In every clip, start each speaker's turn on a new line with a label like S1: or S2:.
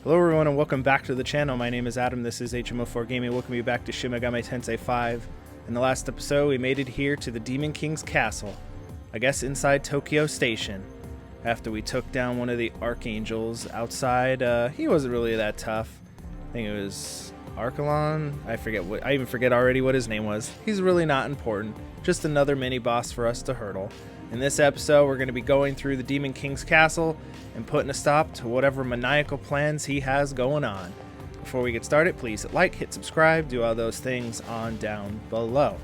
S1: Hello everyone and welcome back to the channel. My name is Adam, this is HMO4 Gaming. Welcome you back to Shin Magami Tensei 5. In the last episode we made it here to the Demon King's castle. I guess inside Tokyo Station. After we took down one of the archangels outside, he wasn't really that tough. I think it was Archelon. I even forget already what his name was. He's really not important. Just another mini boss for us to hurdle. In this episode, we're going to be going through the Demon King's castle and putting a stop to whatever maniacal plans he has going on. Before we get started, please hit like, hit subscribe, do all those things on down below.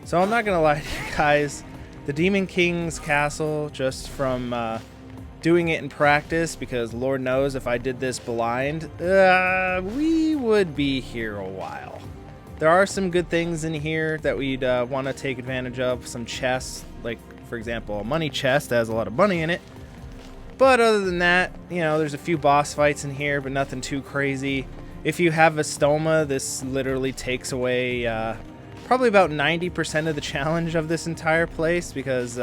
S1: So I'm not going to lie to you guys, the Demon King's castle, just from doing it in practice, because Lord knows if I did this blind, we would be here a while. There are some good things in here that we'd want to take advantage of, some chests, like for example, a money chest that has a lot of money in it. But other than that, you know, there's a few boss fights in here, but nothing too crazy. If you have a stoma, this literally takes away probably about 90% of the challenge of this entire place, because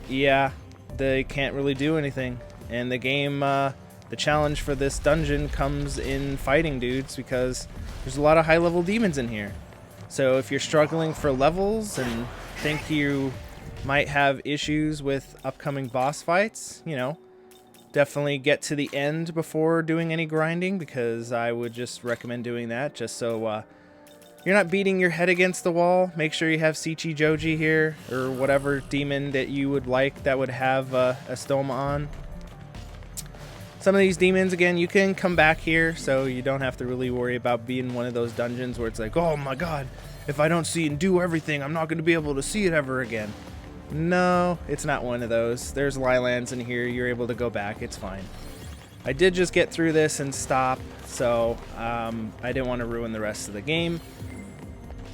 S1: yeah, they can't really do anything. And the game, the challenge for this dungeon comes in fighting dudes, because there's a lot of high-level demons in here. So if you're struggling for levels and think you might have issues with upcoming boss fights, you know, definitely get to the end before doing any grinding, because I would just recommend doing that, just so you're not beating your head against the wall. Make sure you have Sichi Joji here, or whatever demon that you would like that would have a stoma on. Some of these demons, again, you can come back here, so you don't have to really worry about being one of those dungeons where it's like, oh my god, if I don't see and do everything, I'm not going to be able to see it ever again. No, it's not one of those. There's Lilands in here. You're able to go back. It's fine. I did just get through this and stop, so I didn't want to ruin the rest of the game.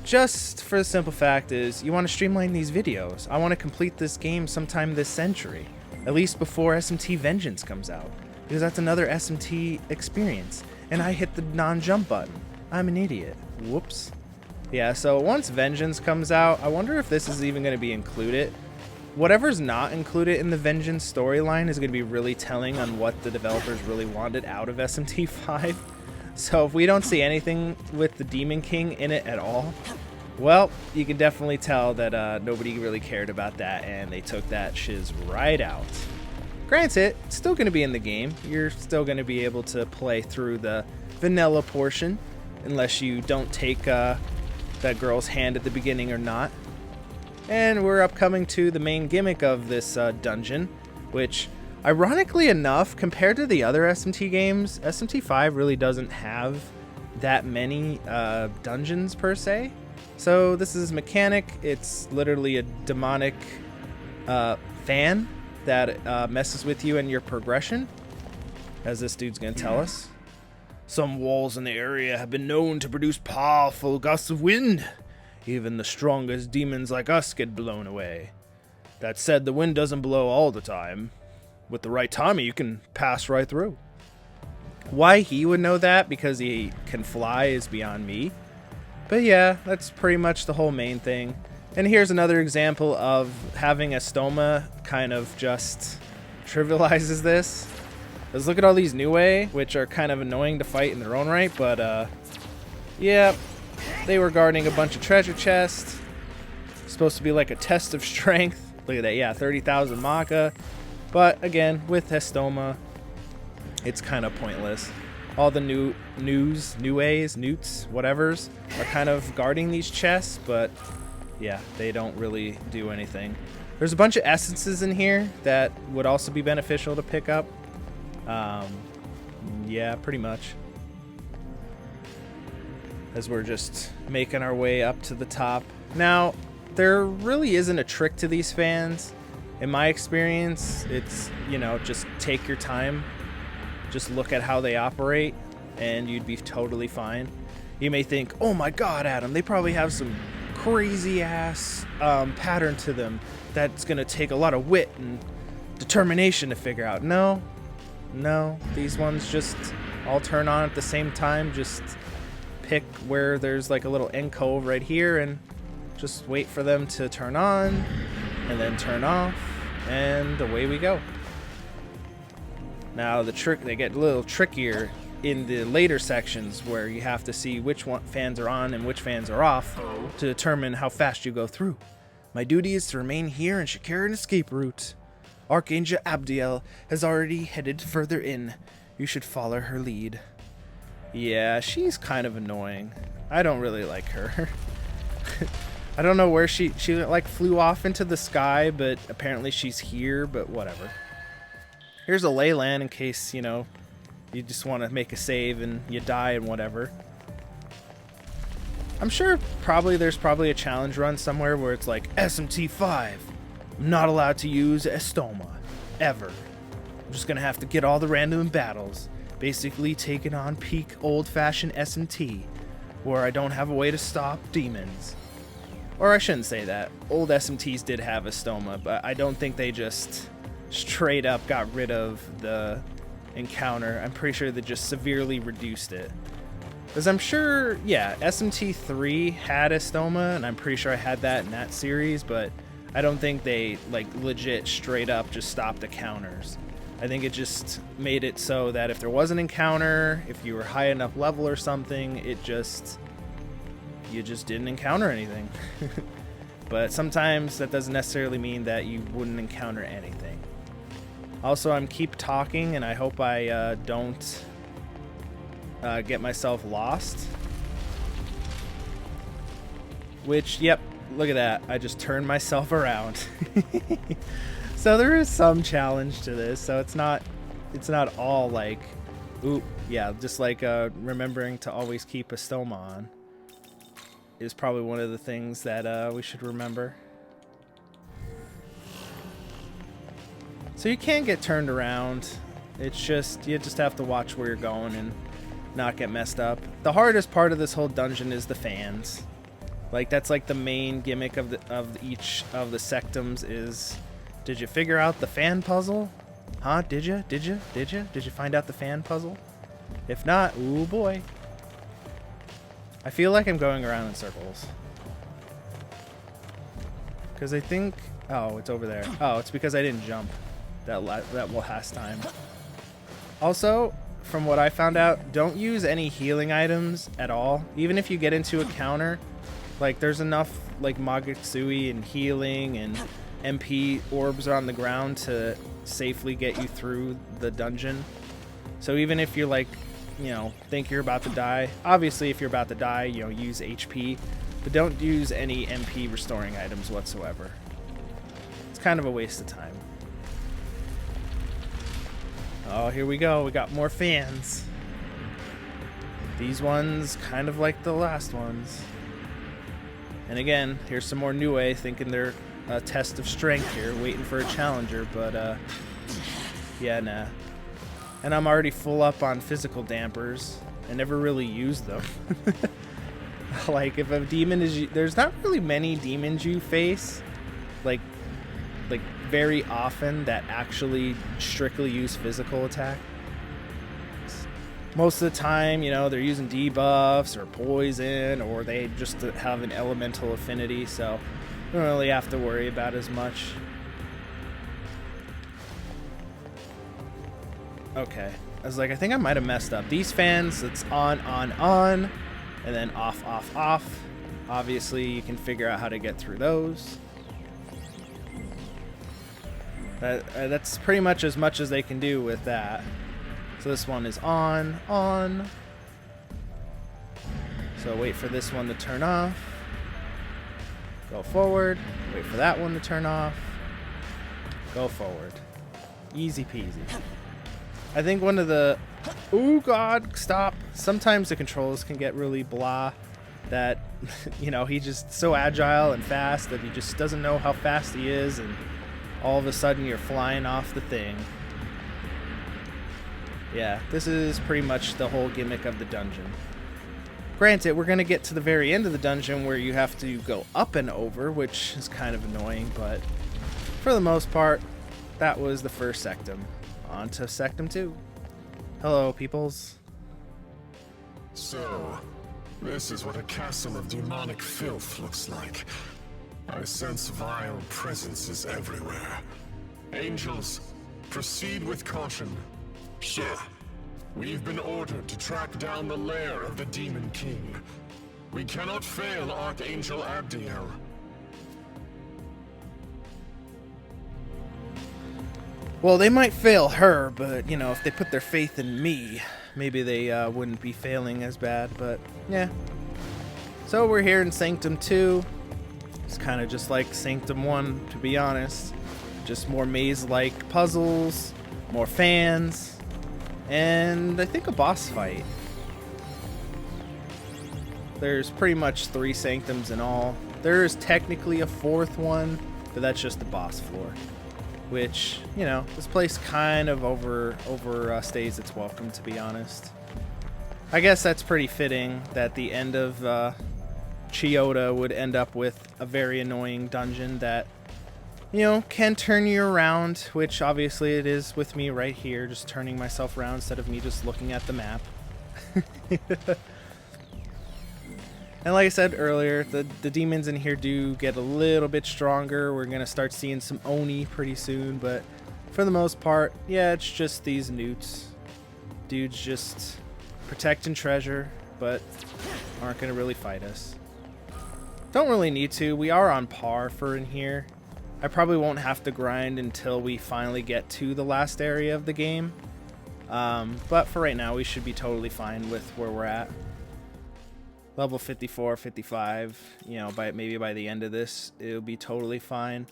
S1: Just for the simple fact is, you want to streamline these videos. I want to complete this game sometime this century, at least before SMT Vengeance comes out, because that's another SMT experience. And I hit the non-jump button. I'm an idiot. Whoops. Yeah, so once Vengeance comes out, I wonder if this is even going to be included. Whatever's not included in the Vengeance storyline is going to be really telling on what the developers really wanted out of SMT 5. So if we don't see anything with the Demon King in it at all, well, you can definitely tell that nobody really cared about that, and they took that shiz right out. Granted, it's still going to be in the game. You're still going to be able to play through the vanilla portion, unless you don't take that girl's hand at the beginning or not. And we're upcoming to the main gimmick of this dungeon, which, ironically enough, compared to the other SMT games, SMT 5 really doesn't have that many dungeons per se. So this is mechanic. It's literally a demonic fan that messes with you and your progression, as this dude's gonna tell us. Some walls in the area have been known to produce powerful gusts of wind. Even the strongest demons like us get blown away. That said, the wind doesn't blow all the time. With the right timing, you can pass right through. Why he would know that, because he can fly, is beyond me. But yeah, that's pretty much the whole main thing. And here's another example of having a stoma kind of just trivializes this. Let's look at all these Nue, which are kind of annoying to fight in their own right, but yeah, they were guarding a bunch of treasure chests. Supposed to be like a test of strength. Look at that, yeah, 30,000 Maka. But again, with Hestoma, it's kind of pointless. All the Nues, Newts, whatevers, are kind of guarding these chests, but yeah, they don't really do anything. There's a bunch of essences in here that would also be beneficial to pick up. Yeah, pretty much. As we're just making our way up to the top. Now, there really isn't a trick to these fans. In my experience, it's, you know, just take your time. Just look at how they operate, and you'd be totally fine. You may think, oh my god, Adam, they probably have some crazy-ass pattern to them that's going to take a lot of wit and determination to figure out. No, these ones just all turn on at the same time. Just pick where there's like a little end cove right here and just wait for them to turn on and then turn off, and away we go. Now they get a little trickier in the later sections where you have to see which fans are on and which fans are off to determine how fast you go through. My duty is to remain here and secure an escape route. Archangel Abdiel has already headed further in. You should follow her lead. Yeah, she's kind of annoying. I don't really like her. I don't know where she like flew off into the sky, but apparently she's here, but whatever. Here's a ley land in case, you know, you just want to make a save and you die and whatever. I'm sure there's probably a challenge run somewhere where it's like SMT5. I'm not allowed to use Estoma. Ever. I'm just going to have to get all the random battles. Basically taking on peak old-fashioned SMT. Where I don't have a way to stop demons. Or I shouldn't say that. Old SMTs did have Estoma, but I don't think they just straight up got rid of the encounter. I'm pretty sure they just severely reduced it. Because I'm sure, yeah, SMT3 had Estoma, and I'm pretty sure I had that in that series, but I don't think they, like, legit straight up just stopped the counters. I think it just made it so that if there was an encounter, if you were high enough level or something, you just didn't encounter anything. But sometimes that doesn't necessarily mean that you wouldn't encounter anything. Also, I'm keep talking, and I hope I don't get myself lost. Which, yep, look at that. I just turned myself around. So there is some challenge to this. So it's not all like, ooh, yeah, just like remembering to always keep a stoma on is probably one of the things that we should remember. So you can get turned around. It's just, you just have to watch where you're going and not get messed up. The hardest part of this whole dungeon is the fans. Like, that's like the main gimmick of each of the sectums is, did you figure out the fan puzzle? Huh? Did you find out the fan puzzle? If not, ooh boy. I feel like I'm going around in circles. Because I think, oh, it's over there. Oh, it's because I didn't jump that last time. Also, from what I found out, don't use any healing items at all. Even if you get into a counter, like there's enough like Magatsui and healing and MP orbs on the ground to safely get you through the dungeon. So even if you're like, you know, think you're about to die, obviously if you're about to die, you know, use HP, but don't use any MP restoring items whatsoever. It's kind of a waste of time. Oh, here we go. We got more fans. These ones kind of like the last ones. And again, here's some more Nue thinking they're a test of strength here, waiting for a challenger, but yeah, nah. And I'm already full up on physical dampers. I never really use them. Like, if a demon is... There's not really many demons you face, like very often, that actually strictly use physical attack. Most of the time, you know, they're using debuffs or poison, or they just have an elemental affinity, so you don't really have to worry about as much. Okay. I was like, I think I might have messed up. These fans, it's on, and then off, off, off. Obviously, you can figure out how to get through those. That's pretty much as they can do with that. So this one is on. So wait for this one to turn off. Go forward. Wait for that one to turn off. Go forward. Easy peasy. I think one of the... Oh god, stop. Sometimes the controls can get really blah. That, you know, he's just so agile and fast that he just doesn't know how fast he is, and all of a sudden you're flying off the thing. Yeah, this is pretty much the whole gimmick of the dungeon. Granted, we're going to get to the very end of the dungeon where you have to go up and over, which is kind of annoying, but for the most part, that was the first sectum. On to sectum 2. Hello, peoples.
S2: So, this is what a castle of demonic filth looks like. I sense vile presences everywhere. Angels, proceed with caution. Sir, we've been ordered to track down the lair of the Demon King. We cannot fail Archangel Abdiel.
S1: Well, they might fail her, but, you know, if they put their faith in me, maybe they wouldn't be failing as bad, but, yeah. So we're here in Sanctum 2. It's kind of just like Sanctum 1, to be honest. Just more maze-like puzzles, more fans, and I think a boss fight. There's pretty much 3 Sanctums in all. There is technically a 4th one, but that's just the boss floor. Which, you know, this place kind of overstays its welcome, to be honest. I guess that's pretty fitting that the end of Chiyoda would end up with a very annoying dungeon that, you know, can turn you around, which obviously it is with me right here, just turning myself around instead of me just looking at the map. And like I said earlier, the demons in here do get a little bit stronger. We're going to start seeing some Oni pretty soon, but for the most part, yeah, it's just these newts. Dudes just protecting treasure, but aren't going to really fight us. Don't really need to. We are on par for in here. I probably won't have to grind until we finally get to the last area of the game. But for right now, we should be totally fine with where we're at. Level 54, 55, you know, maybe by the end of this, it'll be totally fine.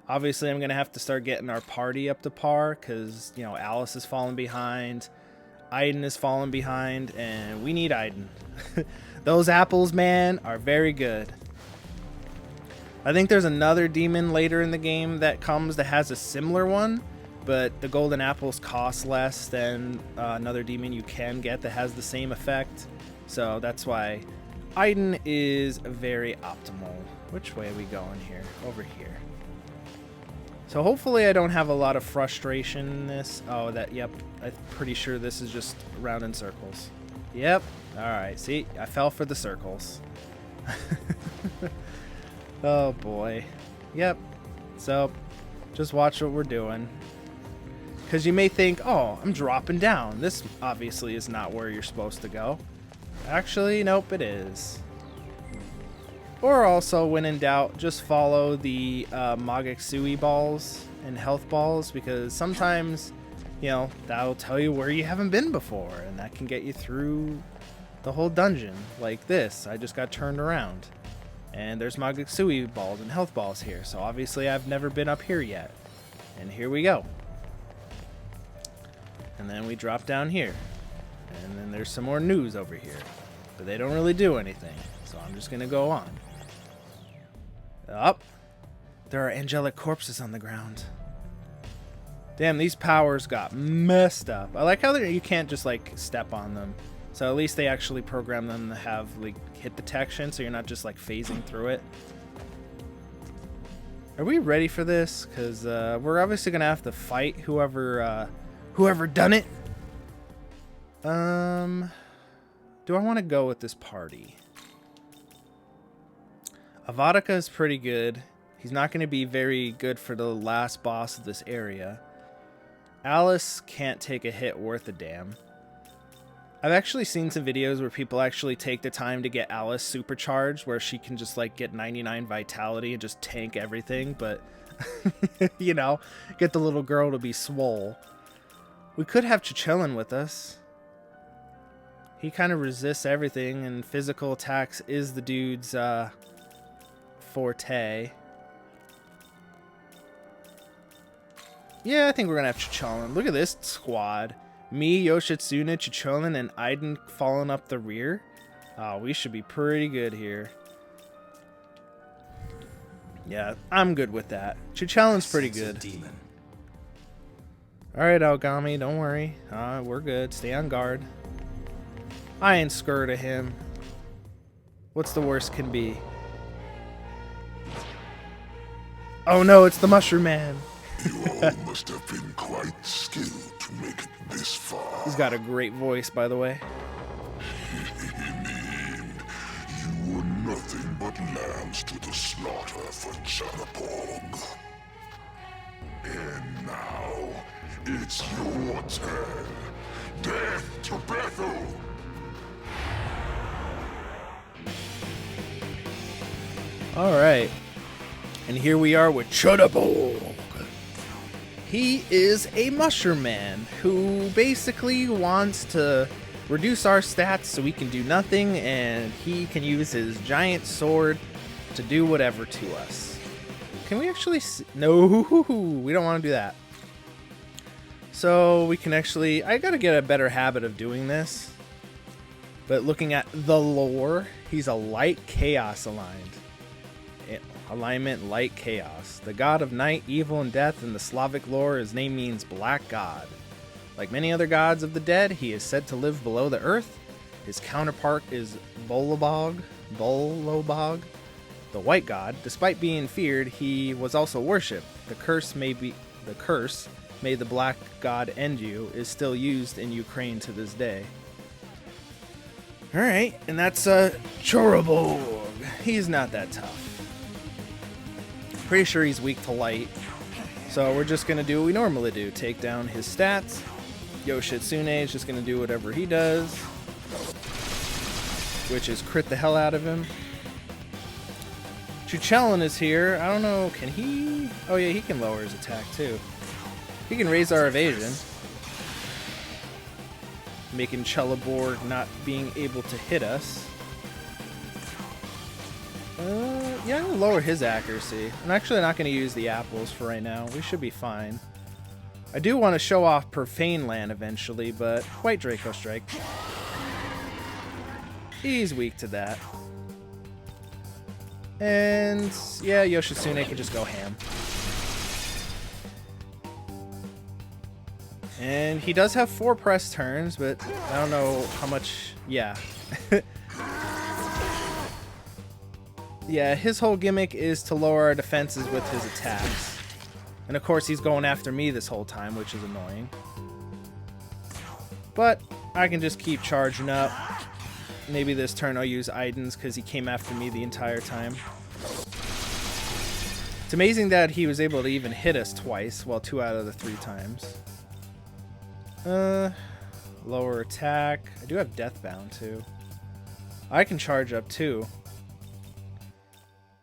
S1: Obviously, I'm going to have to start getting our party up to par because, you know, Alice is falling behind, Aiden is falling behind, and we need Aiden. Those apples, man, are very good. I think there's another demon later in the game that comes that has a similar one, but the golden apples cost less than another demon you can get that has the same effect. So that's why Aiden is very optimal. Which way are we going here? Over here. So hopefully I don't have a lot of frustration in this. Oh, yep. I'm pretty sure this is just round in circles. Yep. Alright, see? I fell for the circles. Oh boy. Yep. So, just watch what we're doing. Because you may think, oh, I'm dropping down. This obviously is not where you're supposed to go. Actually, nope, it is. Or also, when in doubt, just follow the Magami balls and health balls, because sometimes, you know, that'll tell you where you haven't been before, and that can get you through the whole dungeon. Like this, I just got turned around. And there's Magami balls and health balls here, so obviously I've never been up here yet. And here we go. And then we drop down here. And then there's some more news over here. But they don't really do anything. So I'm just going to go on. Up. There are angelic corpses on the ground. Damn, these powers got messed up. I like how you can't just, like, step on them. So at least they actually program them to have, like, hit detection. So you're not just, like, phasing through it. Are we ready for this? Because we're obviously going to have to fight whoever done it. Do I want to go with this party? Avadaka is pretty good. He's not going to be very good for the last boss of this area. Alice can't take a hit worth a damn. I've actually seen some videos where people actually take the time to get Alice supercharged, where she can just like get 99 vitality and just tank everything, but you know, get the little girl to be swole. We could have Chichelin with us. He kind of resists everything, and physical attacks is the dude's forte. Yeah, I think we're going to have Chichelin. Look at this squad. Me, Yoshitsuna, Chichelin, and Aiden falling up the rear. Oh, we should be pretty good here. Yeah, I'm good with that. Chichelin's pretty good. Alright, Magami, don't worry. We're good. Stay on guard. I ain't scared of him. What's the worst can be? Oh no, it's the Mushroom Man.
S2: You all must have been quite skilled to make it this far.
S1: He's got a great voice, by the way.
S2: In the end, you were nothing but lambs to the slaughter for Chatterpog. And now, it's your turn. Death to Bethel!
S1: Alright. And here we are with Chudabog. He is a mushroom man who basically wants to reduce our stats so we can do nothing, and he can use his giant sword to do whatever to us. Can we actually no, we don't want to do that. So we can actually, I gotta get a better habit of doing this. But looking at the lore, he's a light chaos aligned. Alignment light chaos. The god of night, evil, and death in the Slavic lore, his name means black god. Like many other gods of the dead, he is said to live below the earth. His counterpart is Bolobog, the white god. Despite being feared, he was also worshipped. The curse, may the black god end you, is still used in Ukraine to this day. Alright, and that's Chorobog. He's not that tough. Pretty sure he's weak to light. So we're just going to do what we normally do. Take down his stats. Yoshitsune is just going to do whatever he does, which is crit the hell out of him. Chuchelin is here. I don't know, can he? Oh yeah, he can lower his attack too. He can raise our evasion, making Cheleborg not being able to hit us. Yeah, I'm going to lower his accuracy. I'm actually not going to use the apples for right now. We should be fine. I do want to show off Profane Land eventually, but White Draco Strike. He's weak to that. And yeah, Yoshitsune can just go ham. And he does have 4 press turns, but I don't know how much... Yeah. Yeah, his whole gimmick is to lower our defenses with his attacks. And of course he's going after me this whole time, which is annoying. But I can just keep charging up. Maybe this turn I'll use Aiden's because he came after me the entire time. It's amazing that he was able to even hit us twice, well, 2 out of the 3 times. Lower attack. I do have Deathbound too. I can charge up too.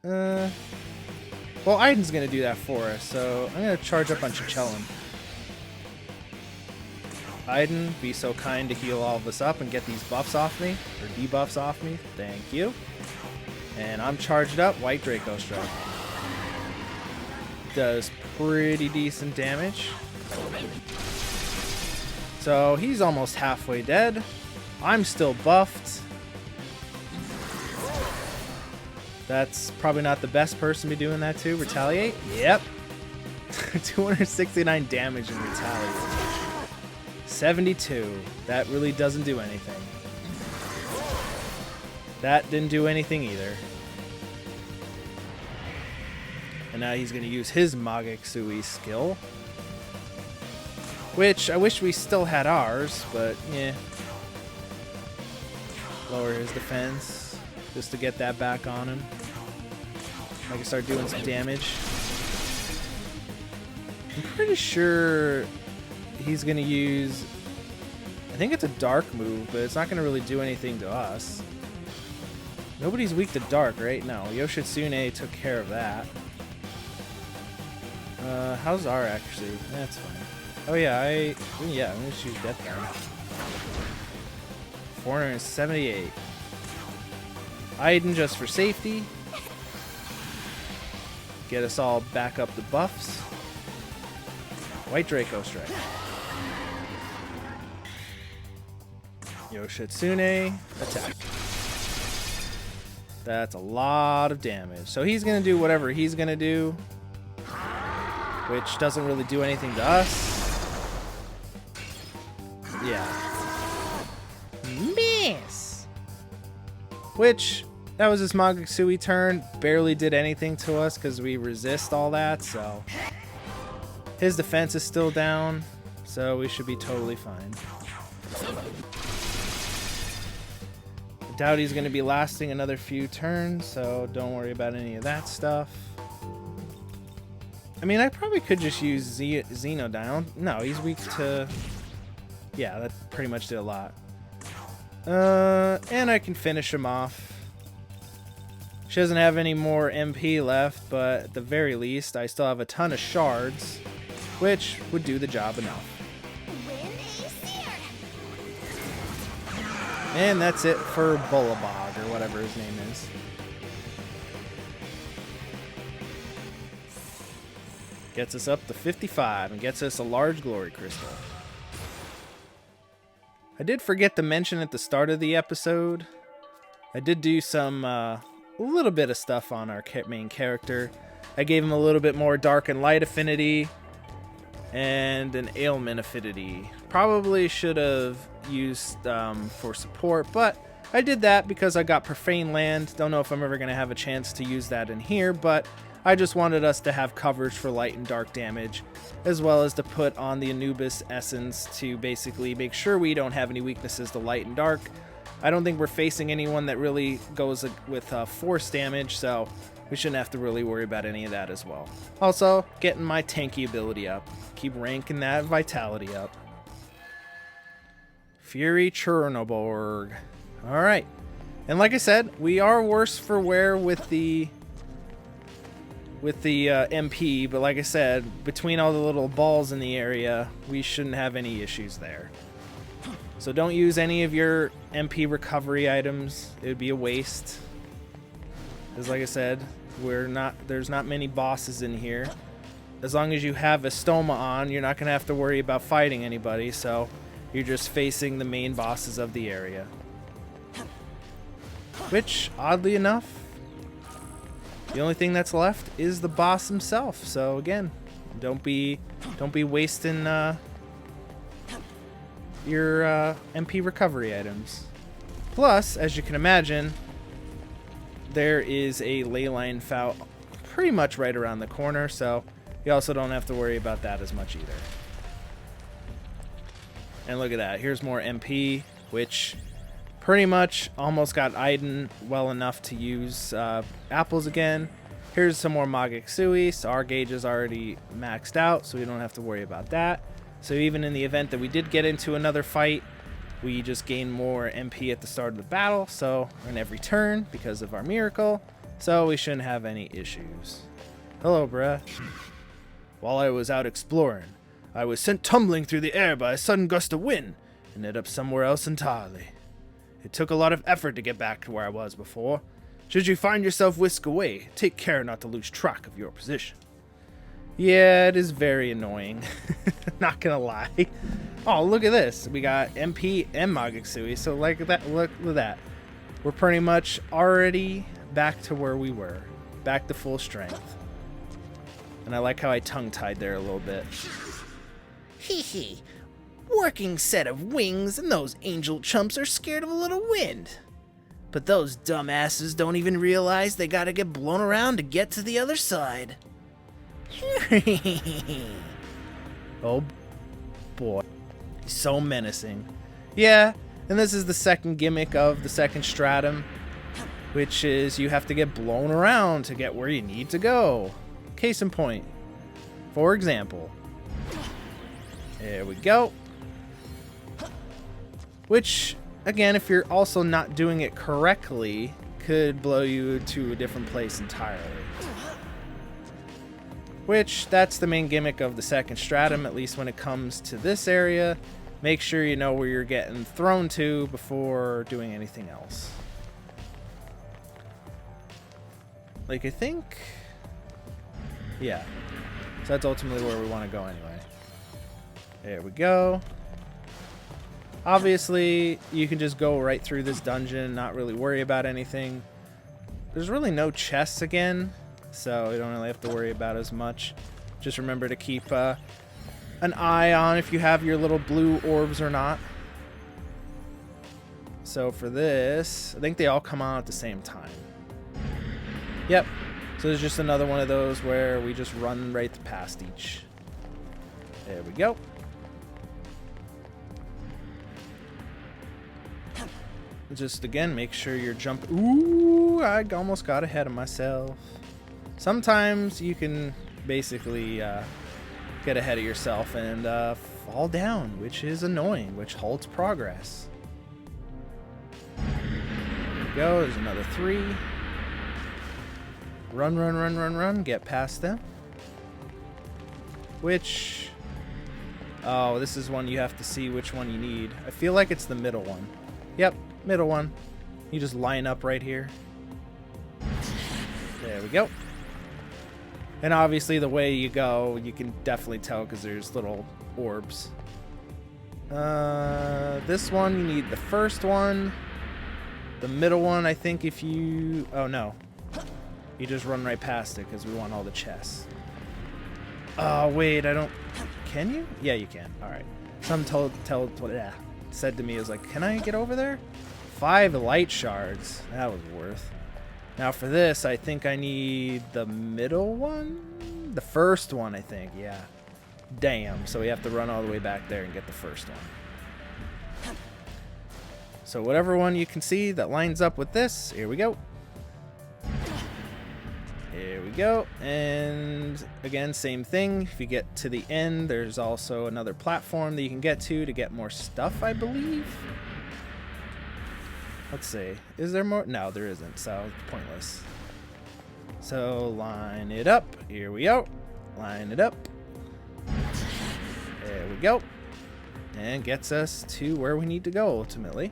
S1: Well, Aiden's gonna do that for us, so I'm gonna charge up on Chuchelin. Aiden, be so kind to heal all of us up and get these buffs off me, or debuffs off me. Thank you. And I'm charged up. White Draco Strike. Does pretty decent damage. So he's almost halfway dead. I'm still buffed. That's probably not the best person to be doing that to. Retaliate? Yep. 269 damage in Retaliate. 72. That really doesn't do anything. That didn't do anything either. And now he's going to use his Magami skill. Which, I wish we still had ours, but yeah. Lower his defense, just to get that back on him. I can start doing some damage. I'm pretty sure he's going to use... I think it's a dark move, but it's not going to really do anything to us. Nobody's weak to dark, right? No, Yoshitsune took care of that. How's our actually? That's fine. Oh yeah, I'm gonna choose Deathbound. 478. Aiden just for safety. Get us all back up the buffs. White Draco Strike. Yoshitsune, attack. That's a lot of damage. So he's gonna do whatever he's gonna do, which doesn't really do anything to us. Yeah. Miss! Which, that was his Magami turn. Barely did anything to us because we resist all that, so... His defense is still down, so we should be totally fine. I doubt he's going to be lasting another few turns, so don't worry about any of that stuff. I mean, I probably could just use Xenodyne. No, he's weak to... yeah, that pretty much did a lot. And I can finish him off. She doesn't have any more MP left, but at the very least, I still have a ton of shards, which would do the job enough. And that's it for Bullabog, or whatever his name is. Gets us up to 55 and gets us a large glory crystal. I did forget to mention at the start of the episode, I did do some, a little bit of stuff on our main character. I gave him a little bit more dark and light affinity and an ailment affinity. Probably should have used for support, but I did that because I got Profane Land. Don't know if I'm ever going to have a chance to use that in here, but I just wanted us to have coverage for light and dark damage, as well as to put on the Anubis Essence to basically make sure we don't have any weaknesses to light and dark. I don't think we're facing anyone that really goes with force damage, so we shouldn't have to really worry about any of that as well. Also, getting my tanky ability up. Keep ranking that vitality up. Fury Chernoborg. Alright. And like I said, we are worse for wear with the MP, but like I said, between all the little balls in the area, we shouldn't have any issues there. So don't use any of your MP recovery items. It would be a waste. Because like I said, there's not many bosses in here. As long as you have a stoma on, you're not going to have to worry about fighting anybody, so you're just facing the main bosses of the area. Which, oddly enough, the only thing that's left is the boss himself. So again, don't be wasting your MP recovery items. Plus, as you can imagine, there is a ley line foul pretty much right around the corner, so you also don't have to worry about that as much either. And look at that. Here's more MP, which pretty much almost got Aiden well enough to use apples again. Here's some more Magami, so our gauge is already maxed out, so we don't have to worry about that. So even in the event that we did get into another fight, we just gain more MP at the start of the battle, so in every turn because of our miracle, so we shouldn't have any issues. Hello, bruh. While I was out exploring, I was sent tumbling through the air by a sudden gust of wind and ended up somewhere else entirely. It took a lot of effort to get back to where I was before. Should you find yourself whisked away, take care not to lose track of your position. Yeah, it is very annoying. Not gonna lie. Oh, look at this. We got MP and Magami, so like that, look at that. We're pretty much already back to where we were. Back to full strength. And I like how I tongue-tied there a little bit.
S3: Hee hee. Working set of wings, and those angel chumps are scared of a little wind. But those dumbasses don't even realize they gotta get blown around to get to the other side.
S1: Oh boy. So menacing. Yeah, and this is the second gimmick of the second stratum, which is you have to get blown around to get where you need to go. Case in point. For example. There we go. Which, again, if you're also not doing it correctly, could blow you to a different place entirely. Which, that's the main gimmick of the second stratum, at least when it comes to this area. Make sure you know where you're getting thrown to before doing anything else. Like, I think... yeah. So that's ultimately where we want to go anyway. There we go. Obviously, you can just go right through this dungeon, not really worry about anything. There's really no chests again, so you don't really have to worry about as much. Just remember to keep an eye on if you have your little blue orbs or not. So for this, I think they all come on at the same time. Yep. So there's just another one of those where we just run right past each. There we go. Just again, make sure you're jumping. Ooh, I almost got ahead of myself. Sometimes you can basically get ahead of yourself and fall down, which is annoying, which halts progress. There we go, there's another 3. Run, run, run, run, run, get past them. Which... oh, this is one you have to see which one you need. I feel like it's the middle one. Yep, middle one. You just line up right here. There we go. And obviously the way you go, you can definitely tell because there's little orbs. This one, you need the first one. The middle one, I think if you... oh, no. You just run right past it because we want all the chests. Oh, wait, I don't... can you? Yeah, you can. All right. Some said to me, is like, can I get over there? 5 light shards. That was worth. Now for this, I think I need the middle one? The first one, I think, yeah. Damn, so we have to run all the way back there and get the first one. So whatever one you can see that lines up with this, here we go. Here we go. And again, same thing. If you get to the end, there's also another platform that you can get get more stuff, I believe. Let's see. Is there more? No, there isn't, so it's pointless. So line it up. Here we go. Line it up. There we go. And gets us to where we need to go, ultimately.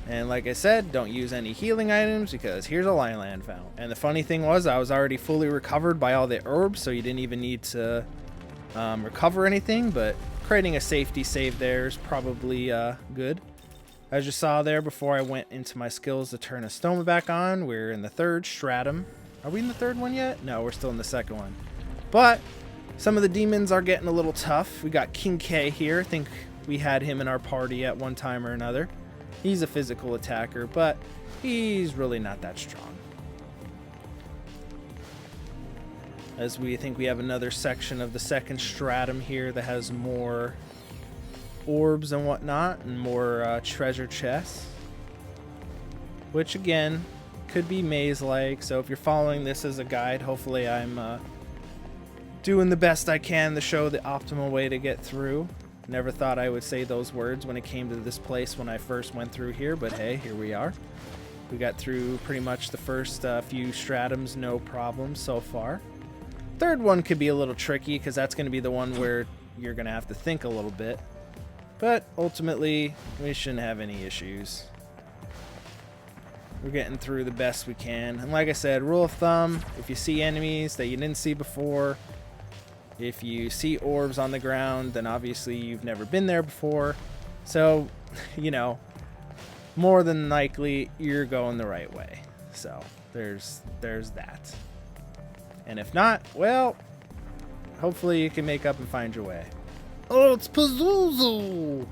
S1: And like I said, don't use any healing items because here's a Lineland found. And the funny thing was, I was already fully recovered by all the herbs, so you didn't even need to recover anything, but creating a safety save there is probably good. As you saw there before I went into my skills to turn a stoma back on, we're in the 3rd stratum. Are we in the 3rd one yet? No, we're still in the 2nd one. But some of the demons are getting a little tough. We got King K here. I think we had him in our party at one time or another. He's a physical attacker, but he's really not that strong. As we think we have another section of the 2nd stratum here that has more orbs and whatnot, and more treasure chests. Which again, could be maze-like, so if you're following this as a guide, hopefully I'm doing the best I can to show the optimal way to get through. Never thought I would say those words when it came to this place when I first went through here, but hey, here we are. We got through pretty much the first few stratums, no problem so far. 3rd one could be a little tricky because that's going to be the one where you're going to have to think a little bit. But ultimately, we shouldn't have any issues. We're getting through the best we can. And like I said, rule of thumb, if you see enemies that you didn't see before, if you see orbs on the ground, then obviously you've never been there before. So, you know, more than likely you're going the right way. So there's that. And if not, well, hopefully you can make up and find your way. Oh, it's Pazuzu!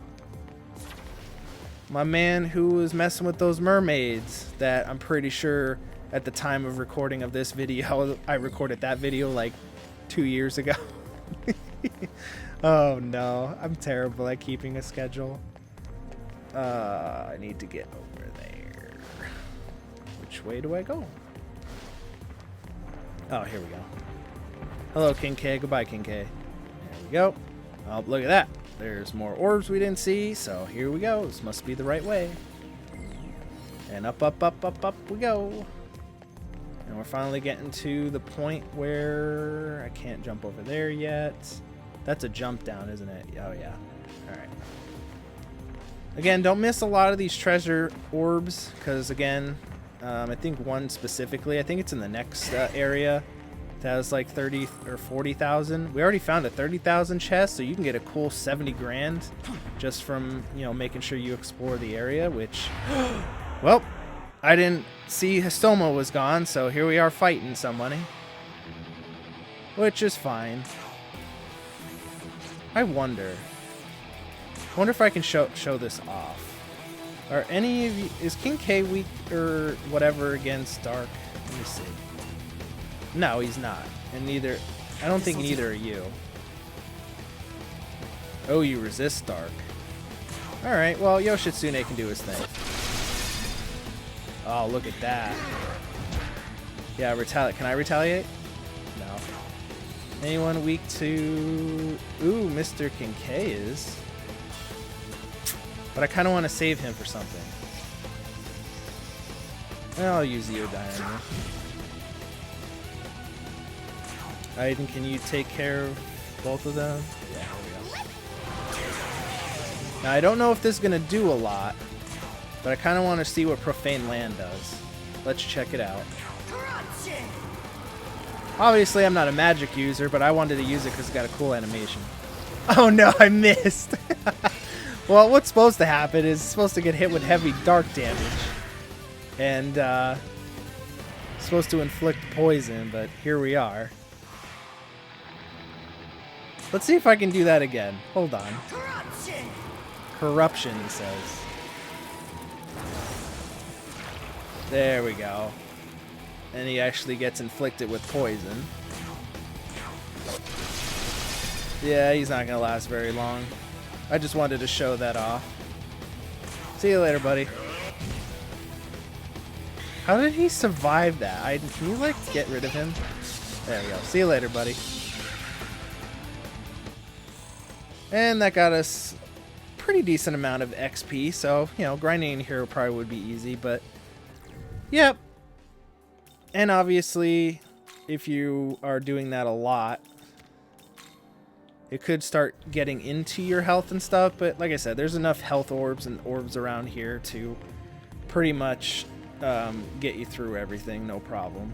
S1: My man who was messing with those mermaids that I'm pretty sure at the time of recording of this video, I recorded that video like 2 years ago. Oh no, I'm terrible at keeping a schedule. I need to get over there. Which way do I go? Oh, here we go. Hello, King K. Goodbye, King K. There we go. Oh, look at that. There's more orbs we didn't see, so here we go. This must be the right way. And up, up, up, up, up we go. And we're finally getting to the point where I can't jump over there yet. That's a jump down, isn't it? Oh, yeah. All right. Again, don't miss a lot of these treasure orbs, because, again, I think one specifically, I think it's in the next area. That was like 30 or 40,000. We already found a 30,000 chest, so you can get a cool 70 grand just from, you know, making sure you explore the area, which, well, I didn't see Histoma was gone, so here we are fighting somebody, which is fine. I wonder if I can show this off. Are any of you, is King K weak or whatever against Dark? Let me see. No, he's not. And neither, I don't think neither are you. Oh, you resist Dark. Alright, well, Yoshitsune can do his thing. Oh, look at that. Yeah, retaliate. Can I retaliate? No. Anyone weak to... Ooh, Mr. Kincaid is. But I kind of want to save him for something. I'll use Eodiamond. Aiden, can you take care of both of them? Yeah, there we go. Now, I don't know if this is going to do a lot, but I kind of want to see what Profane Land does. Let's check it out. Obviously, I'm not a magic user, but I wanted to use it because it's got a cool animation. Oh no, I missed! Well, what's supposed to happen is it's supposed to get hit with heavy dark damage. And, supposed to inflict poison, but here we are. Let's see if I can do that again. Hold on. Corruption, he says. There we go. And he actually gets inflicted with poison. Yeah, he's not going to last very long. I just wanted to show that off. See you later, buddy. How did he survive that? Can you, like, get rid of him? There we go. See you later, buddy. And that got us a pretty decent amount of XP, so, you know, grinding in here probably would be easy, but... Yep. And obviously, if you are doing that a lot, it could start getting into your health and stuff, but like I said, there's enough health orbs and orbs around here to pretty much get you through everything, no problem.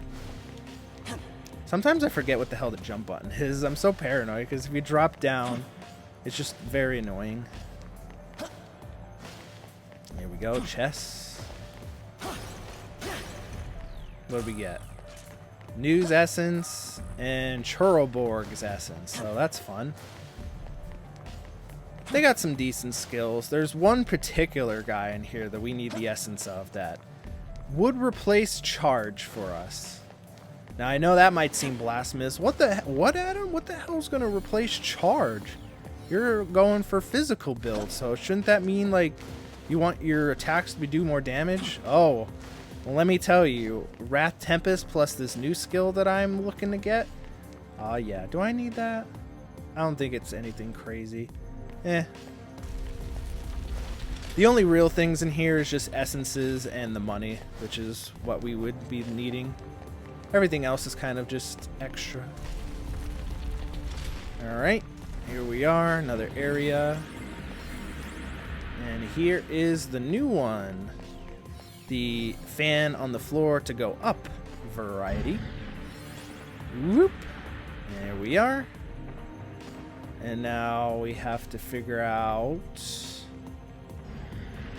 S1: Sometimes I forget what the hell the jump button is. I'm so paranoid, because if you drop down, it's just very annoying. Here we go, chess. What do we get? News Essence and Choroborg's Essence, so that's fun. They got some decent skills. There's one particular guy in here that we need the essence of that would replace charge for us. Now I know that might seem blasphemous. What Adam? What the hell's gonna replace charge? You're going for physical build, so shouldn't that mean like you want your attacks to do more damage? Oh. Well, let me tell you, Wrath Tempest plus this new skill that I'm looking to get. Yeah. Do I need that? I don't think it's anything crazy. The only real things in here is just essences and the money, which is what we would be needing. Everything else is kind of just extra. Alright, here we are, another area. And here is the new one. The fan on the floor to go up variety. Whoop. There we are. And now we have to figure out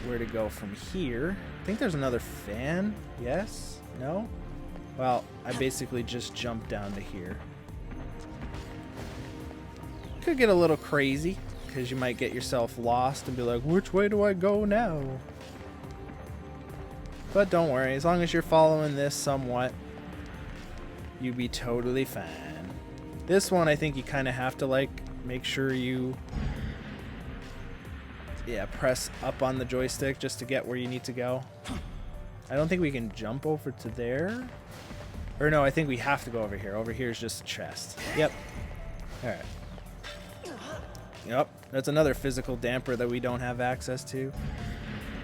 S1: where to go from here. I think there's another fan. Yes? No? Well, I basically just jumped down to here. Could get a little crazy, because you might get yourself lost and be like, which way do I go now? But don't worry, as long as you're following this somewhat, you'll be totally fine. This one, I think you kind of have to, like, make sure you, press up on the joystick just to get where you need to go. I don't think we can jump over to there. Or no, I think we have to go over here. Over here is just a chest. Yep. Alright. Yep, that's another physical damper that we don't have access to.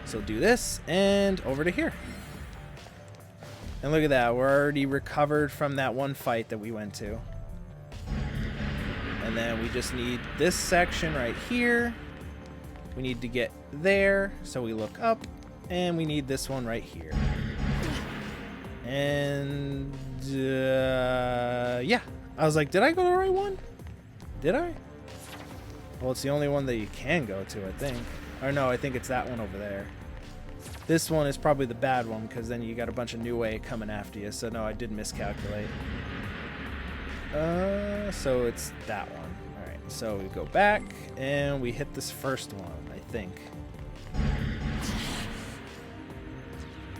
S1: So do this, and over to here. And look at that, we're already recovered from that one fight that we went to. And then we just need this section right here. We need to get there, so we look up, and we need this one right here. And, yeah. I was like, did I go to the right one? Did I? Well, it's the only one that you can go to, I think. Or no, I think it's that one over there. This one is probably the bad one, because then you got a bunch of new way coming after you. So no, I did miscalculate. So it's that one. Alright, so we go back, and we hit this first one, I think.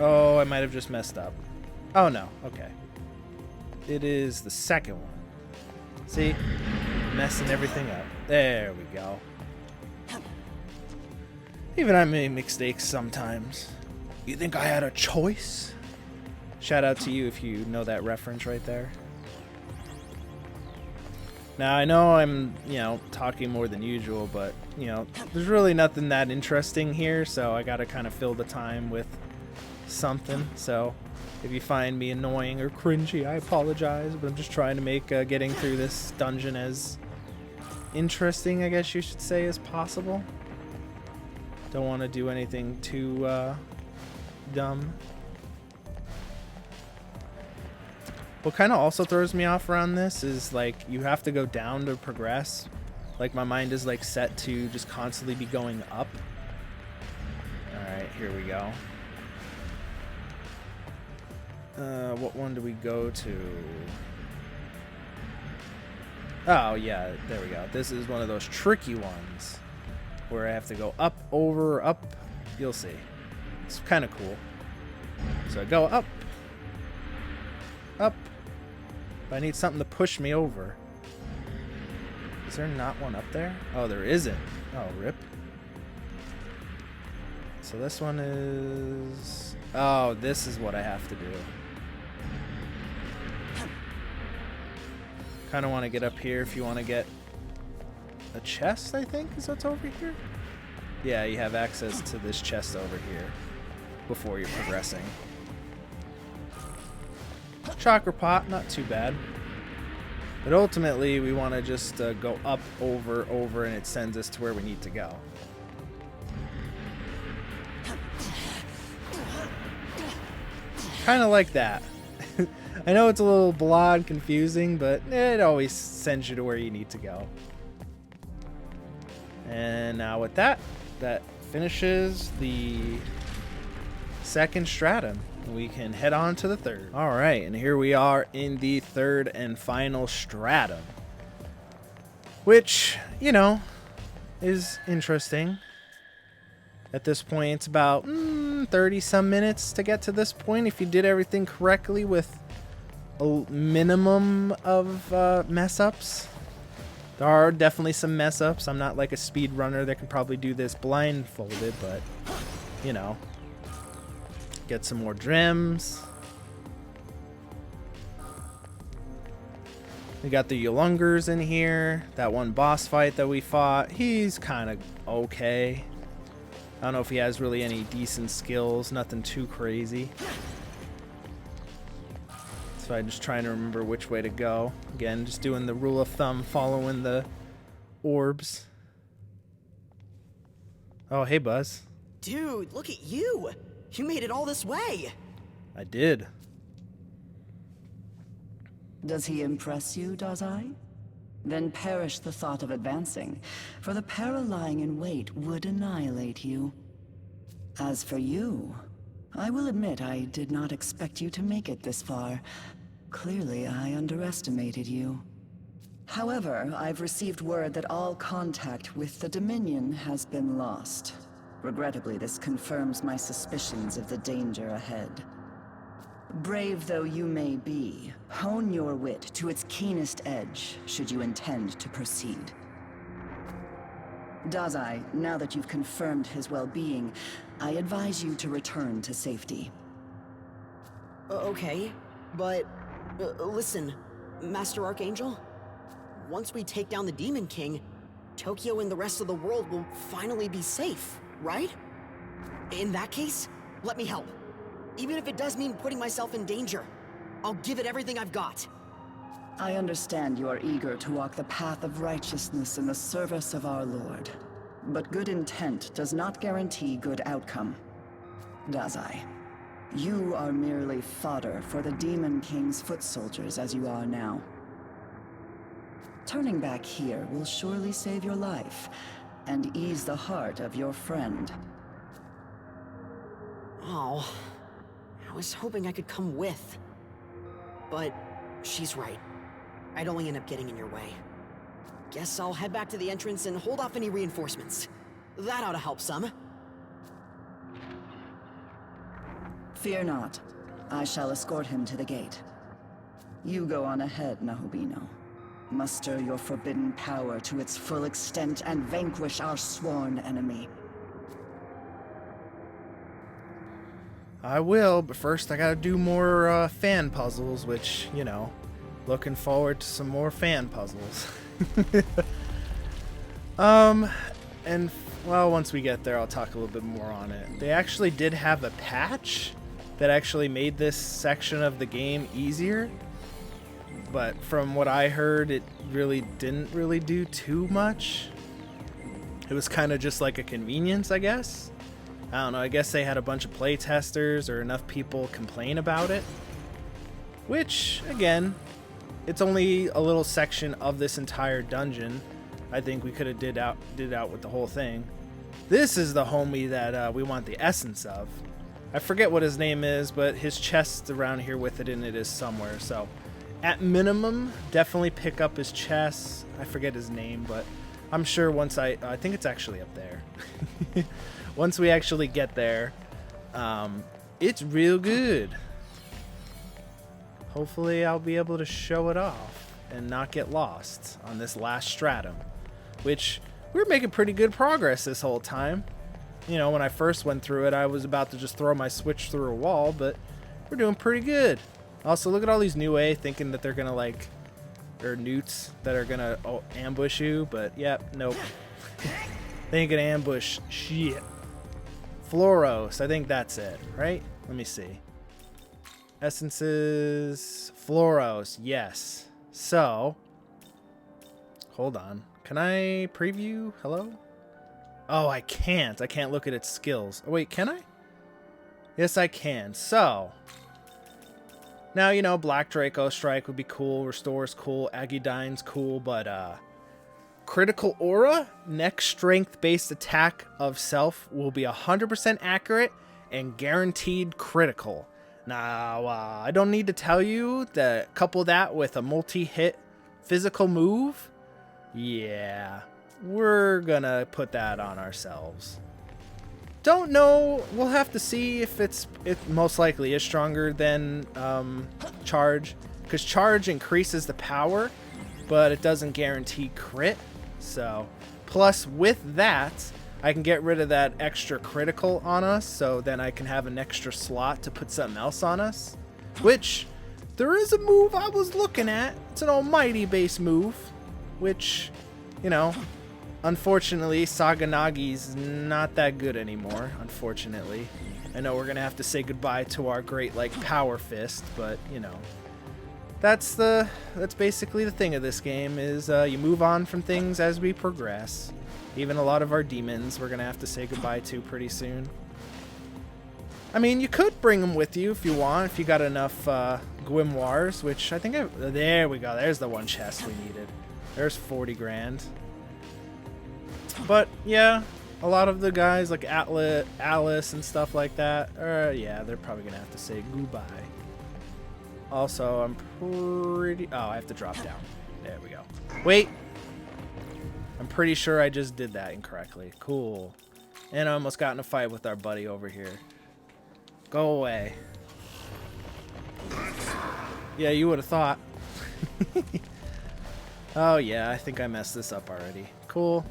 S1: Oh, I might have just messed up. Oh no, okay. It is the second one. See? Messing everything up. There we go. Even I make mistakes sometimes. You think I had a choice? Shout out to you if you know that reference right there. Now, I know I'm, talking more than usual, but, there's really nothing that interesting here, so I gotta kind of fill the time with something. So if you find me annoying or cringy, I apologize, but I'm just trying to make getting through this dungeon as interesting, I guess you should say, as possible. Don't want to do anything too dumb. What kind of also throws me off around this is, like, you have to go down to progress. Like, my mind is, like, set to just constantly be going up. Alright, here we go. What one do we go to? Oh, yeah, there we go. This is one of those tricky ones where I have to go up, over, up. You'll see. It's kind of cool. So I go up, up. But I need something to push me over. Is there not one up there? Oh, there isn't. Oh, rip. So this one is... Oh, this is what I have to do. Kind of want to get up here if you want to get a chest, I think, is what's over here? Yeah, you have access to this chest over here before you're progressing. Chakra pot, not too bad. But ultimately, we want to just go up, over, and it sends us to where we need to go. Kind of like that. I know it's a little blah and confusing, but it always sends you to where you need to go. And now with that, that finishes the second stratum. We can head on to the third. All right, and here we are in the third and final stratum, which, is interesting. At this point, it's about 30 some minutes to get to this point if you did everything correctly with a minimum of mess ups. There are definitely some mess ups. I'm not like a speed runner that can probably do this blindfolded, but get some more gems. We got the Yolungers in here. That one boss fight that we fought, he's kind of okay. I don't know if he has really any decent skills, nothing too crazy. So I'm just trying to remember which way to go. Again, just doing the rule of thumb, following the orbs. Oh, hey, Buzz.
S4: Dude, look at you! You made it all this way!
S1: I did.
S5: Does he impress you, does I? Then perish the thought of advancing, for the peril lying in wait would annihilate you. As for you, I will admit I did not expect you to make it this far. Clearly, I underestimated you. However, I've received word that all contact with the Dominion has been lost. Regrettably, this confirms my suspicions of the danger ahead. Brave though you may be, hone your wit to its keenest edge, should you intend to proceed. Dazai, now that you've confirmed his well-being, I advise you to return to safety.
S4: Okay, but listen, Master Archangel? Once we take down the Demon King, Tokyo and the rest of the world will finally be safe, right? In that case, let me help. Even if it does mean putting myself in danger, I'll give it everything I've got.
S5: I understand you are eager to walk the path of righteousness in the service of our Lord. But good intent does not guarantee good outcome. Dazai, you are merely fodder for the Demon King's foot soldiers as you are now. Turning back here will surely save your life, and ease the heart of your friend.
S4: Oh, I was hoping I could come with. But she's right. I'd only end up getting in your way. Guess I'll head back to the entrance and hold off any reinforcements. That ought to help some.
S5: Fear not. I shall escort him to the gate. You go on ahead, Nahobino. Muster your forbidden power to its full extent and vanquish our sworn enemy.
S1: I will, but first I gotta do more fan puzzles, which, looking forward to some more fan puzzles. And well, once we get there, I'll talk a little bit more on it. They actually did have a patch that actually made this section of the game easier. But from what I heard, it really didn't really do too much. It was kind of just like a convenience, I guess. I don't know, I guess they had a bunch of playtesters or enough people complain about it. Which, again, it's only a little section of this entire dungeon. I think we could have did out with the whole thing. This is the homie that we want the essence of. I forget what his name is, but his chest's around here with it in it is somewhere. So, at minimum, definitely pick up his chest. I forget his name, but I'm sure once I think it's actually up there. Once we actually get there, it's real good. Hopefully I'll be able to show it off and not get lost on this last stratum, which we're making pretty good progress this whole time. You know, when I first went through it, I was about to just throw my switch through a wall, but we're doing pretty good. Also, look at all these new A thinking that they're gonna like, or newts that are gonna ambush you, but yep, nope. They ain't gonna ambush shit. Floros, I think that's it, right? Let me see. Essences, Floros, yes. So, hold on. Can I preview? Hello? Oh, I can't. I can't look at its skills. Oh, wait, can I? Yes, I can. So, now, you know, Black Draco Strike would be cool. Restore's cool. Agidyne's cool, but, Critical Aura, next strength-based attack of self will be 100% accurate and guaranteed critical. Now, I don't need to tell you that couple that with a multi-hit physical move. Yeah, we're gonna put that on ourselves. Don't know. We'll have to see if it most likely is stronger than charge, because charge increases the power, but it doesn't guarantee crit. So, plus with that, I can get rid of that extra critical on us, so then I can have an extra slot to put something else on us. Which, there is a move I was looking at. It's an almighty base move, which, you know, unfortunately, Saganagi's not that good anymore, unfortunately. I know we're going to have to say goodbye to our great, like, power fist, but, you know. That's basically the thing of this game, is you move on from things as we progress. Even a lot of our demons we're going to have to say goodbye to pretty soon. I mean, you could bring them with you if you want, if you got enough grimoires, which I think there we go, there's the one chest we needed. There's 40 grand. But, yeah, a lot of the guys like Alice and stuff like that, yeah, they're probably going to have to say goodbye. Also, I'm pretty... Oh, I have to drop down. There we go. Wait! I'm pretty sure I just did that incorrectly. Cool. And I almost got in a fight with our buddy over here. Go away. Yeah, you would have thought. Oh, yeah, I think I messed this up already. Cool.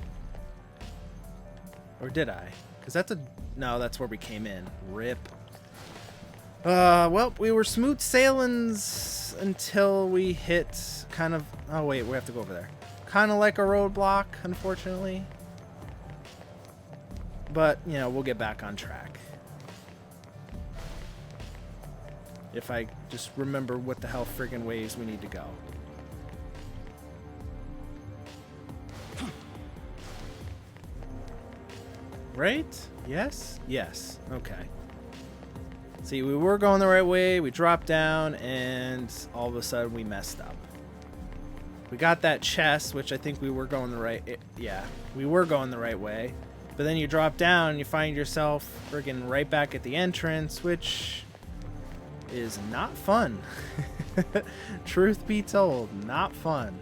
S1: Or did I? Because that's a... No, that's where we came in. RIP. Well, we were smooth sailings until we hit kind of... Oh, wait, we have to go over there. Kind of like a roadblock, unfortunately. But, you know, we'll get back on track. If I just remember what the hell friggin' ways we need to go. Right? Yes? Yes. Okay. See, we were going the right way, we dropped down, and all of a sudden we messed up. We got that chest, which I think we were going the right... Yeah, we were going the right way. But then you drop down and you find yourself friggin' right back at the entrance, which is not fun. Truth be told, not fun.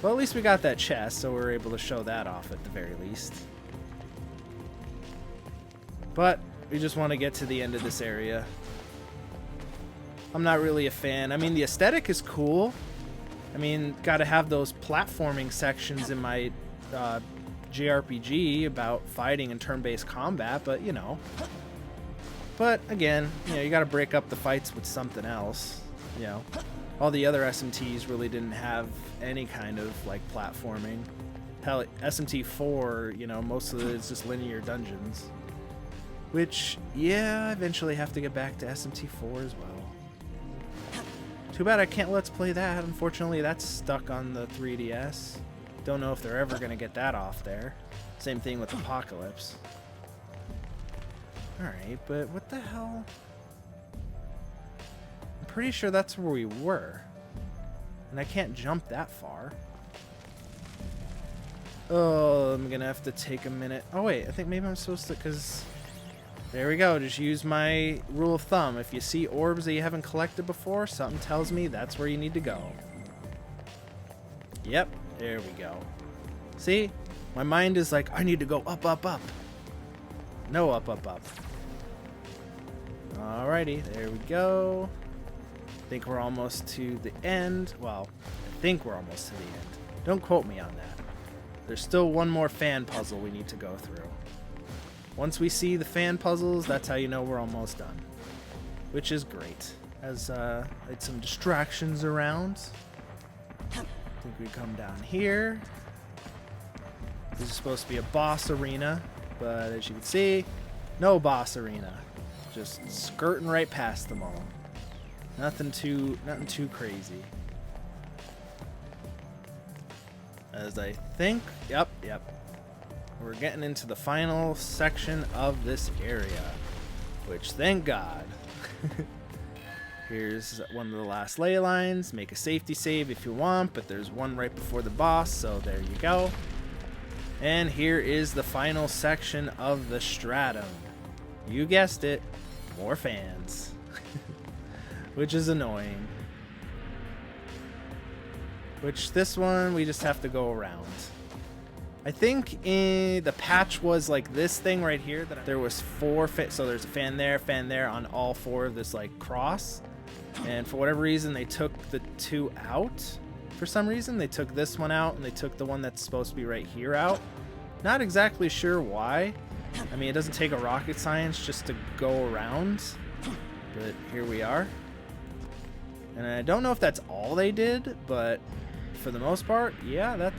S1: Well, at least we got that chest, so we were able to show that off at the very least. But we just want to get to the end of this area. I'm not really a fan. I mean, the aesthetic is cool. I mean, gotta have those platforming sections in my JRPG about fighting and turn-based combat, but, you know. But, again, you know, you gotta break up the fights with something else, you know. All the other SMTs really didn't have any kind of like platforming. Hell, SMT 4, you know, most of it is just linear dungeons. Which, yeah, I eventually have to get back to SMT 4 as well. Too bad I can't let's play that. Unfortunately, that's stuck on the 3DS. Don't know if they're ever gonna get that off there. Same thing with Apocalypse. Alright, but what the hell? I'm pretty sure that's where we were. And I can't jump that far. Oh, I'm gonna have to take a minute. Oh wait, I think maybe I'm supposed to, because... There we go, just use my rule of thumb. If you see orbs that you haven't collected before, something tells me that's where you need to go. Yep, there we go. See? My mind is like, I need to go up, up, up. No up, up, up. Alrighty, there we go. I think we're almost to the end. Well, I think we're almost to the end. Don't quote me on that. There's still one more fan puzzle we need to go through. Once we see the fan puzzles, that's how you know we're almost done. Which is great. As I had some distractions around. I think we come down here. This is supposed to be a boss arena, but as you can see, no boss arena. Just skirting right past them all. Nothing too crazy. As I think, yep. We're getting into the final section of this area, which thank God. Here's one of the last ley lines. Make a safety save if you want, but there's one right before the boss, so there you go. And here is the final section of the stratum. You guessed it, more fans. Which is annoying. Which this one, we just have to go around. I think in the patch was like this thing right here, that there was 4 so there's a fan there on all 4 of this like cross. And for whatever reason, they took the 2 out. For some reason, they took this one out and they took the one that's supposed to be right here out. Not exactly sure why. I mean, it doesn't take a rocket science just to go around, but here we are. And I don't know if that's all they did, but for the most part, yeah, that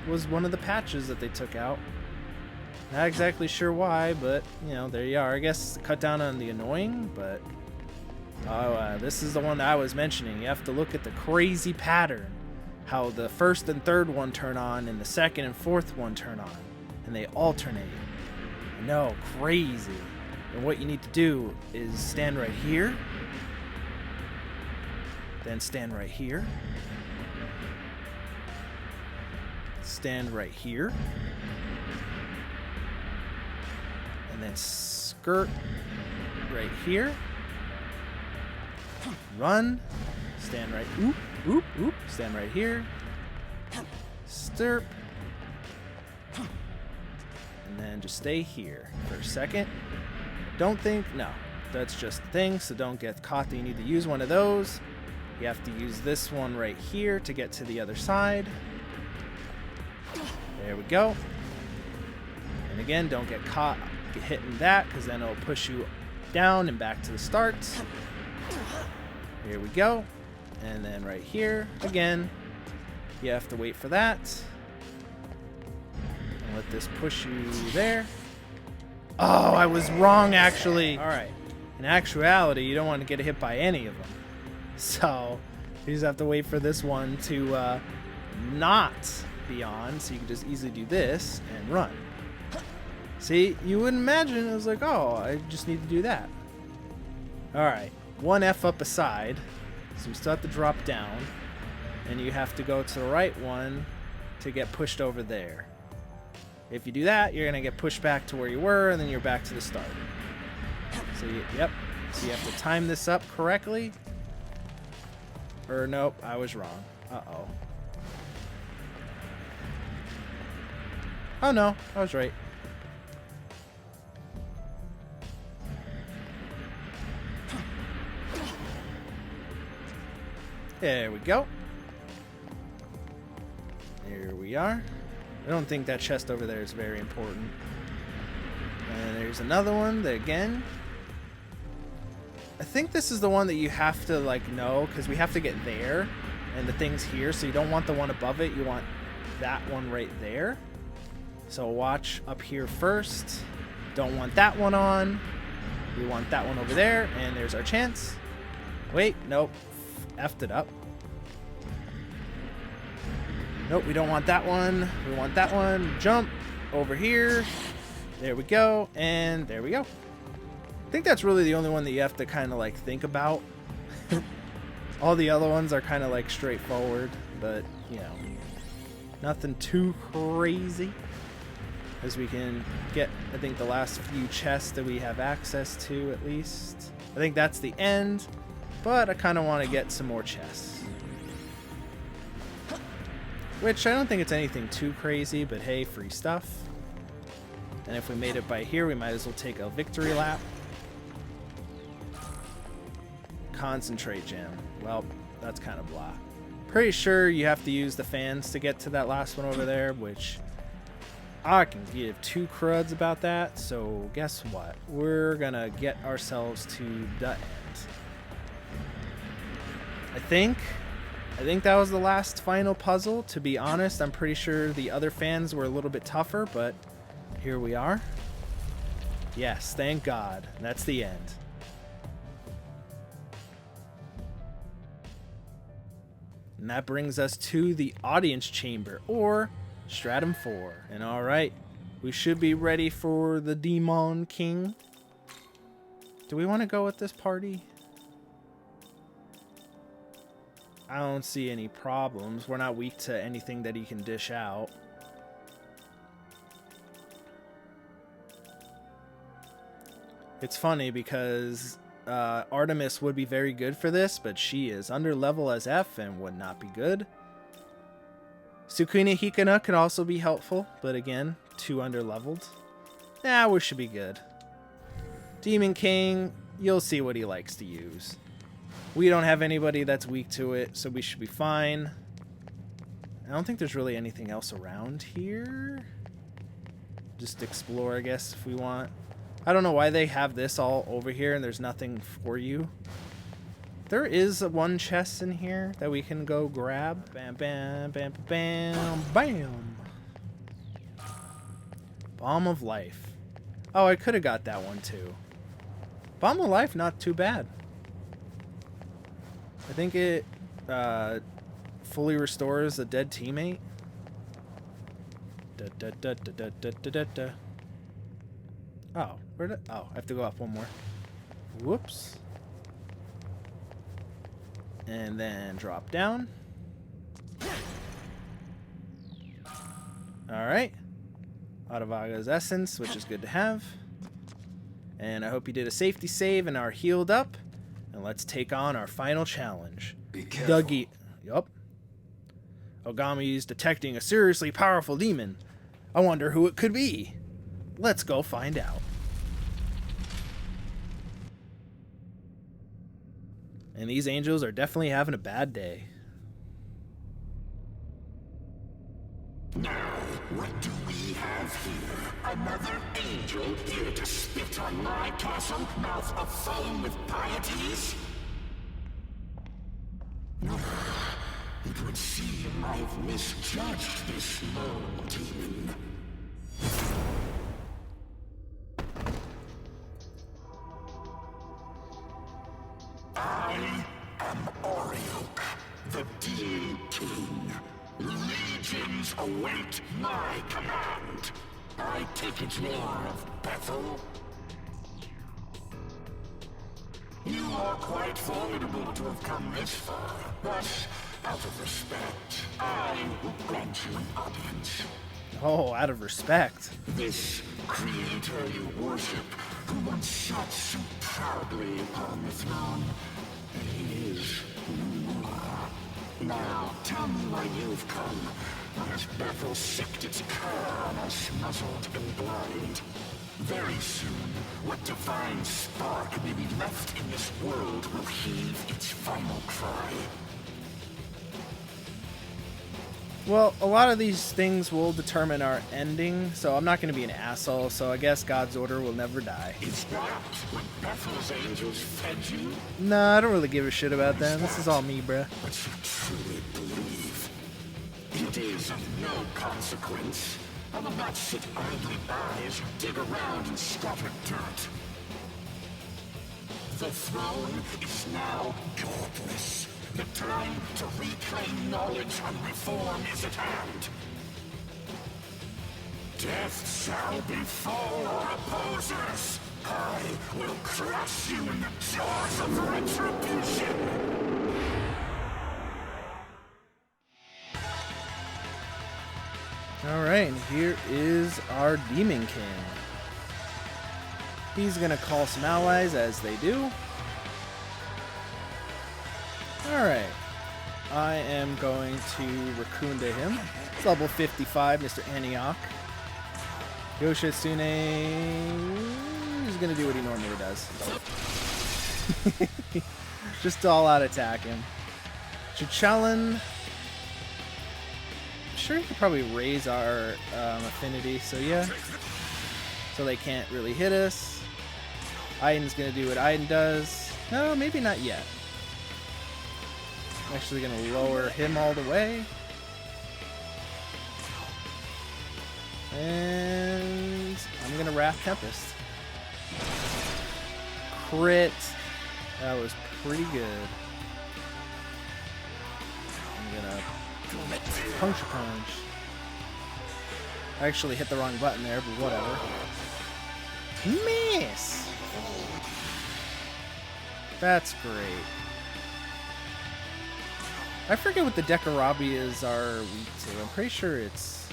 S1: was one of the patches that they took out. Not exactly sure why, but you know, there you are. I guess cut down on the annoying, but this is the one that I was mentioning. You have to look at the crazy pattern, how the first and third one turn on and the second and fourth one turn on, and they alternate. No, crazy. And what you need to do is stand right here, then stand right here, stand right here, and then skirt right here, run, stand right, oop, oop, oop, stand right here, stirp, and then just stay here for a second. Don't think, no, that's just a thing, so don't get caught that you need to use one of those. You have to use this one right here to get to the other side. There we go. And again, don't get caught hitting that, because then it'll push you down and back to the start. Here we go. And then right here, again, you have to wait for that. And let this push you there. Oh, I was wrong, actually. All right. In actuality, you don't want to get hit by any of them. So you just have to wait for this one to not be on, so you can just easily do this and run. See, you wouldn't imagine it was like, oh, I just need to do that. All right, one F up aside, so you still have to drop down, and you have to go to the right one to get pushed over there. If you do that, you're gonna get pushed back to where you were, and then you're back to the start. So yep, so you have to time this up correctly. Or nope, I was wrong. Uh-oh. Oh no, I was right. There we go. There we are. I don't think that chest over there is very important. And there's another one that, again, I think this is the one that you have to like know, because we have to get there and the thing's here, so you don't want the one above it, you want that one right there. So watch up here first. Don't want that one on. We want that one over there, and there's our chance. Wait, nope. F'd it up. Nope, we don't want that one. We want that one. Jump over here. There we go, and there we go. I think that's really the only one that you have to kind of like think about. All the other ones are kind of like straightforward, but you know, nothing too crazy. As we can get, I think, the last few chests that we have access to at least. I think that's the end, but I kind of want to get some more chests. Which I don't think it's anything too crazy, but hey, free stuff. And if we made it by here, we might as well take a victory lap. Concentrate gem. Well, that's kind of blah. Pretty sure you have to use the fans to get to that last one over there, which I can give two cruds about that. So guess what? We're gonna get ourselves to the end. I think that was the last final puzzle. To be honest, I'm pretty sure the other fans were a little bit tougher, but here we are. Yes, thank God. That's the end. And that brings us to the audience chamber, or Stratum 4. And alright, we should be ready for the Demon King. Do we want to go with this party? I don't see any problems. We're not weak to anything that he can dish out. It's funny because Artemis would be very good for this, but she is under level as F and would not be good. Sukuna Hikana could also be helpful, but again, too under leveled. Nah, we should be good. Demon King, you'll see what he likes to use. We don't have anybody that's weak to it, so we should be fine. I don't think there's really anything else around here. Just explore, I guess, if we want. I don't know why they have this all over here and there's nothing for you. There is one chest in here that we can go grab. Bam, bam, bam, bam, bam. Balm of Life. Oh, I could have got that one too. Balm of Life, not too bad. I think it fully restores a dead teammate. Da, da, da, da, da, da, da, da, da. Oh, where did? Oh, I have to go up one more. Whoops. And then drop down. Alright. Adavaga's Essence, which is good to have. And I hope you did a safety save and are healed up. And let's take on our final challenge.
S2: Be careful.
S1: Yup. Ogami's detecting a seriously powerful demon. I wonder who it could be. Let's go find out. And these angels are definitely having a bad day.
S2: Now, what do we have here? Another angel here to spit on my castle, mouth aflame with pieties? It would seem I've misjudged this low demon. I am Oriok, the Demon King. Legions await my command. I take it you are of Bethel. You are quite formidable to have come this far, but out of respect, I will grant you an audience.
S1: Oh, out of respect.
S2: This creator you worship, who once sat so proudly upon the throne, he is no more. Now, tell me why you've come. Has Bethel sicked its cur on us, muzzled and blind? Very soon, what divine spark may be left in this world will heave its final cry.
S1: Well, a lot of these things will determine our ending, so I'm not going to be an asshole, so I guess God's order will never die.
S2: Is that what Bethel's angels fed you?
S1: Nah, I don't really give a shit about them. This is all me, bruh.
S2: But you truly believe it is of no consequence. I will not sit idly by as you dig around and scatter dirt. The throne is now yours. The time to reclaim knowledge and reform is at hand. Death shall befall our opposers. I will crush you in the jaws of retribution.
S1: Alright, and here is our Demon King. He's gonna call some allies, as they do. Alright. I am going to Raccoon to him. It's level 55, Mr. Antioch. Yoshitsune is gonna do what he normally does. Just all out attack him. Chichalin. Sure, he could probably raise our affinity, so yeah. So they can't really hit us. Aiden's gonna do what Aiden does. No, maybe not yet. I'm actually gonna lower him all the way. And I'm gonna Wrath Tempest. Crit. That was pretty good. I'm gonna Puncture Punch. I actually hit the wrong button there, but whatever. Miss! That's great. I forget what the Decarabias are weak to. I'm pretty sure it's...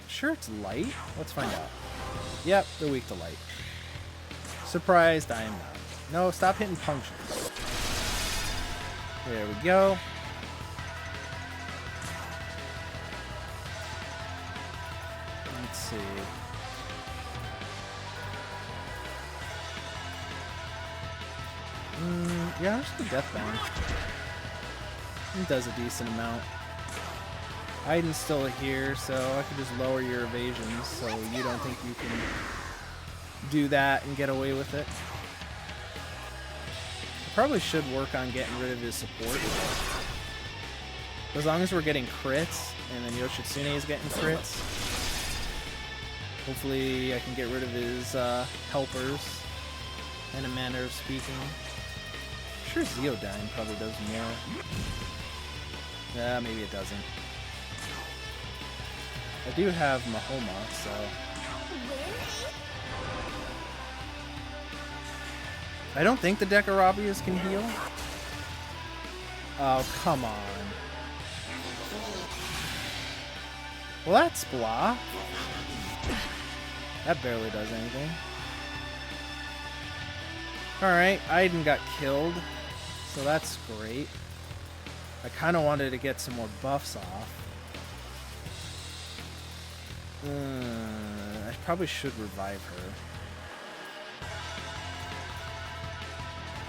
S1: Sure it's light? Let's find out. Yep, they're weak to light. Surprised I am not. No, stop hitting punctures. There we go. Let's see. Yeah, just the Deathbound. It does a decent amount. Aiden's still here, so I could just lower your evasions so you don't think you can do that and get away with it. I probably should work on getting rid of his support. As long as we're getting crits, and then Yoshitsune is getting crits, hopefully I can get rid of his helpers, in a manner of speaking. I'm sure Zeodyne probably does more. Yeah, maybe it doesn't. I do have Mahoma, so... I don't think the Decarabias can heal. Oh, come on. Well, that's blah. That barely does anything. Alright, Aiden got killed, so that's great. I kind of wanted to get some more buffs off. I probably should revive her.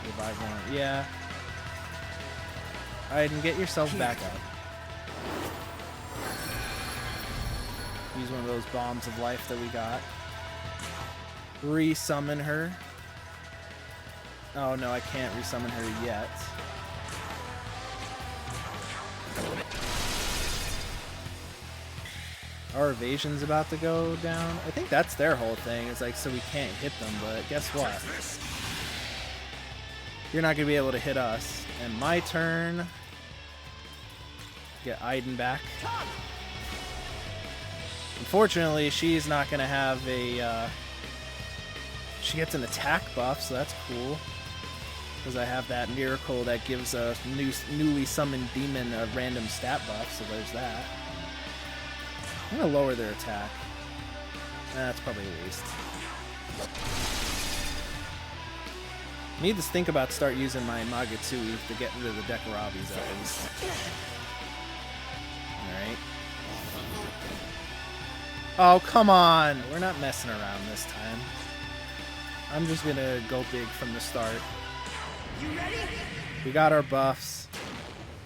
S1: Revive one. Yeah. Aiden, get yourself back up. Use one of those bombs of life that we got. Resummon her. Oh no, I can't resummon her yet. Our evasion's about to go down. I think that's their whole thing. It's like, so we can't hit them, but guess what? You're not going to be able to hit us. And my turn. Get Aiden back. Unfortunately, she's not going to have a... she gets an attack buff, so that's cool. Because I have that miracle that gives a newly summoned demon a random stat buff, so there's that. I'm going to lower their attack. That's probably a waste. Need to think about start using my Magatsuhi to get rid of the Dekarabis at least. Alright. Oh, come on! We're not messing around this time. I'm just going to go big from the start.
S4: You ready?
S1: We got our buffs.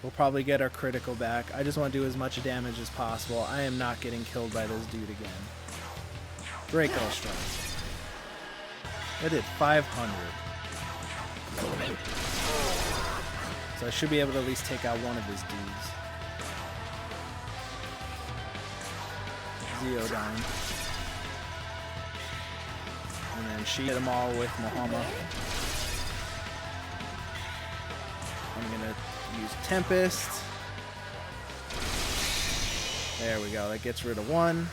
S1: We'll probably get our critical back. I just want to do as much damage as possible. I am not getting killed by this dude again. Draco strike. I did 500. So I should be able to at least take out one of his dudes. Zeodyne. And then she hit them all with Mahama. I'm gonna use Tempest. There we go, that gets rid of one.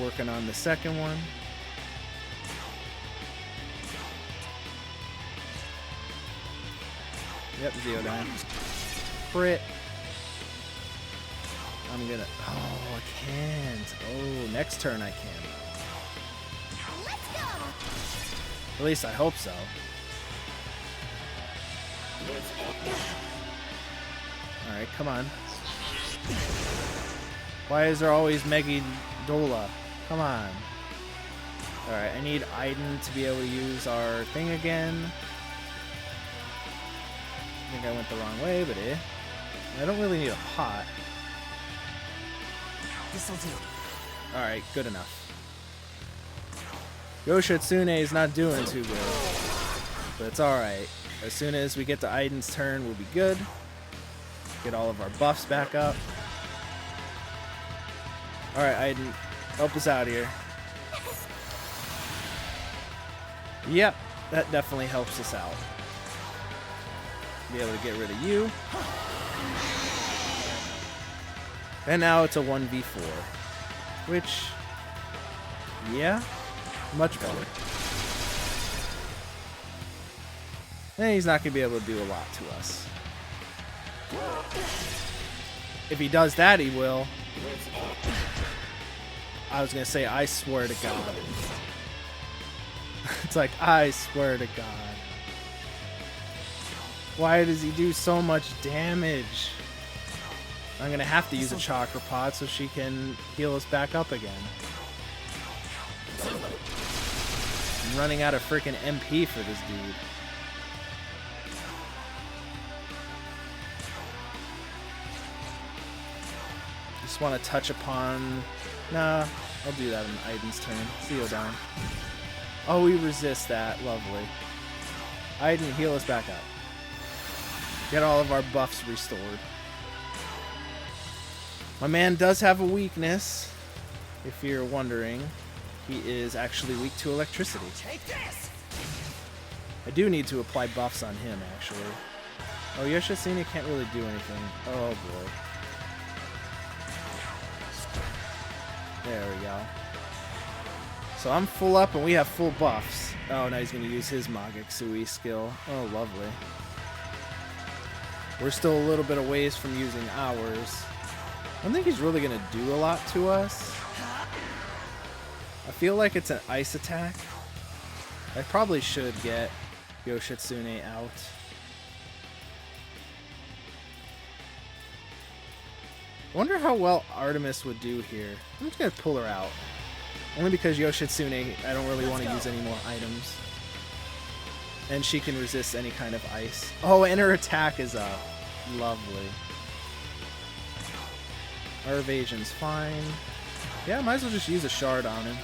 S1: Working on the second one. Yep, Zeodyne. Crit. I'm gonna... Oh, I can't. Oh, next turn I can.
S6: Let's go.
S1: At least I hope so. Alright, come on. Why is there always Megi Dola? Come on. Alright, I need Aiden to be able to use our thing again. I think I went the wrong way, but I don't really need a pot.
S4: This'll do.
S1: Alright, good enough. Yoshitsune is not doing too good. But it's alright. As soon as we get to Aiden's turn, we'll be good. Get all of our buffs back up. Alright, Aiden. Help us out here. Yep, that definitely helps us out. Be able to get rid of you. And now it's a 1v4. Which, yeah, much better. And he's not going to be able to do a lot to us. If he does that, he will. I was going to say, I swear to God. It's like, I swear to God. Why does he do so much damage? I'm going to have to use a chakra pot so she can heal us back up again. I'm running out of freaking MP for this dude. Just want to touch upon... Nah, I'll do that on Aiden's turn. Zeodyne. Oh, we resist that. Lovely. Aiden, heal us back up. Get all of our buffs restored. My man does have a weakness. If you're wondering, he is actually weak to electricity.
S3: Take this!
S1: I do need to apply buffs on him, actually. Oh, Yoshitsune can't really do anything. Oh, boy. There we go. So I'm full up and we have full buffs. Oh, now he's going to use his Magetsui skill. Oh, lovely. We're still a little bit of ways from using ours. I don't think he's really going to do a lot to us. I feel like it's an ice attack. I probably should get Yoshitsune out. I wonder how well Artemis would do here. I'm just going to pull her out. Only because Yoshitsune, I don't really want to use any more items. And she can resist any kind of ice. Oh, and her attack is up. Lovely. Our evasion's fine. Yeah, might as well just use a shard on him.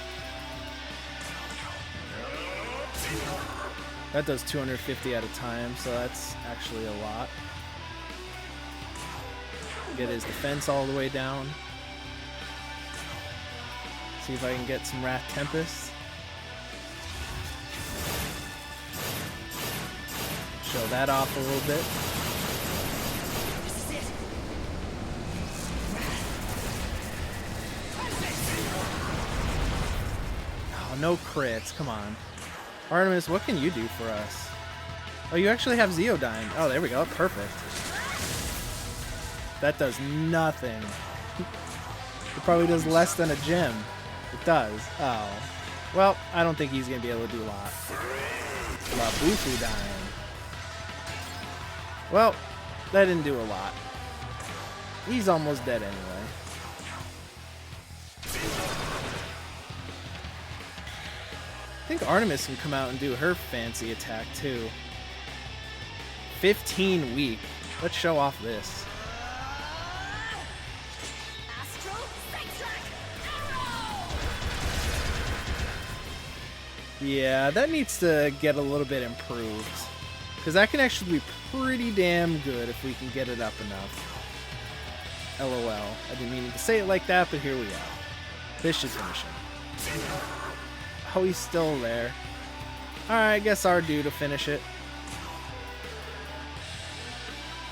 S1: That does 250 at a time, so that's actually a lot. Get his defense all the way down. See if I can get some Wrath Tempest. Show that off a little bit. Oh, no crits. Come on. Artemis, what can you do for us? Oh, you actually have Zeodyne. Oh, there we go. Perfect. That does nothing. It probably does less than a gem. It does. Oh. Well, I don't think he's going to be able to do a lot. Labufu dying. Well, that didn't do a lot. He's almost dead anyway. I think Artemis can come out and do her fancy attack too. 15 weak. Let's show off this.
S6: Astral Sidetrack Arrow!
S1: Yeah, that needs to get a little bit improved. Because that can actually be pretty damn good if we can get it up enough. LOL. I didn't mean to say it like that, but here we are. This should finish him. Oh, he's still there. Alright, I guess our due to finish it.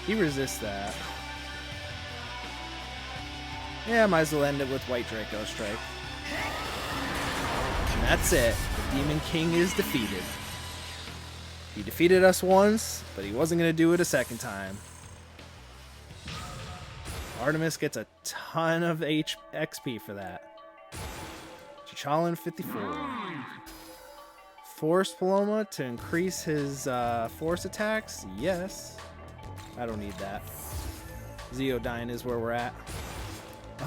S1: He resists that. Yeah, might as well end it with White Draco Strike. And that's it. The Demon King is defeated. He defeated us once, but he wasn't going to do it a second time. Artemis gets a ton of XP for that. Chichalin 54. Force Paloma to increase his force attacks? Yes. I don't need that. Zeodyne is where we're at.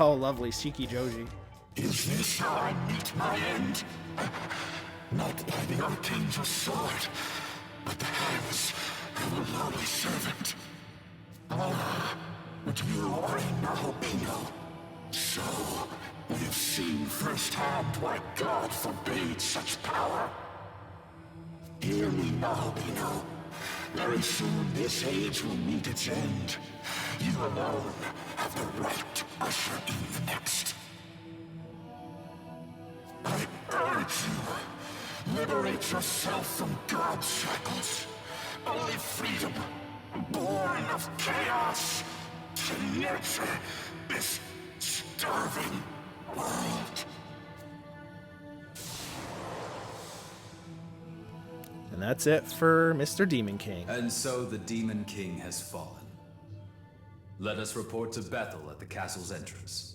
S1: Oh, lovely. Shiki Joji.
S2: Is this how I meet my end? Not by the Archangel's sword, but the hands of a lowly servant. Ah, but you are a Nahobino. So, we have seen firsthand why God forbade such power. Hear me, Nahobino. Very soon this age will meet its end. You alone have the right to usher in the next. I urge you, liberate yourself from God's shackles. Only freedom, born of chaos, can nurture this starving world.
S1: And that's it for Mr. Demon King.
S7: And so the Demon King has fallen. Let us report to Bethel at the castle's entrance.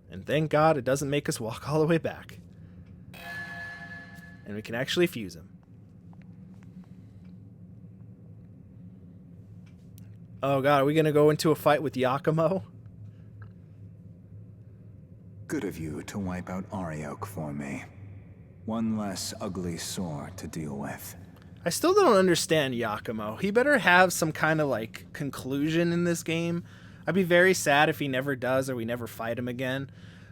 S1: And thank God it doesn't make us walk all the way back. And we can actually fuse him. Oh God, are we gonna go into a fight with Yakumo?
S8: Good of you to wipe out Ariok for me. One less ugly sore to deal with.
S1: I still don't understand Yakumo. He better have some kind of like conclusion in this game. I'd be very sad if he never does or we never fight him again.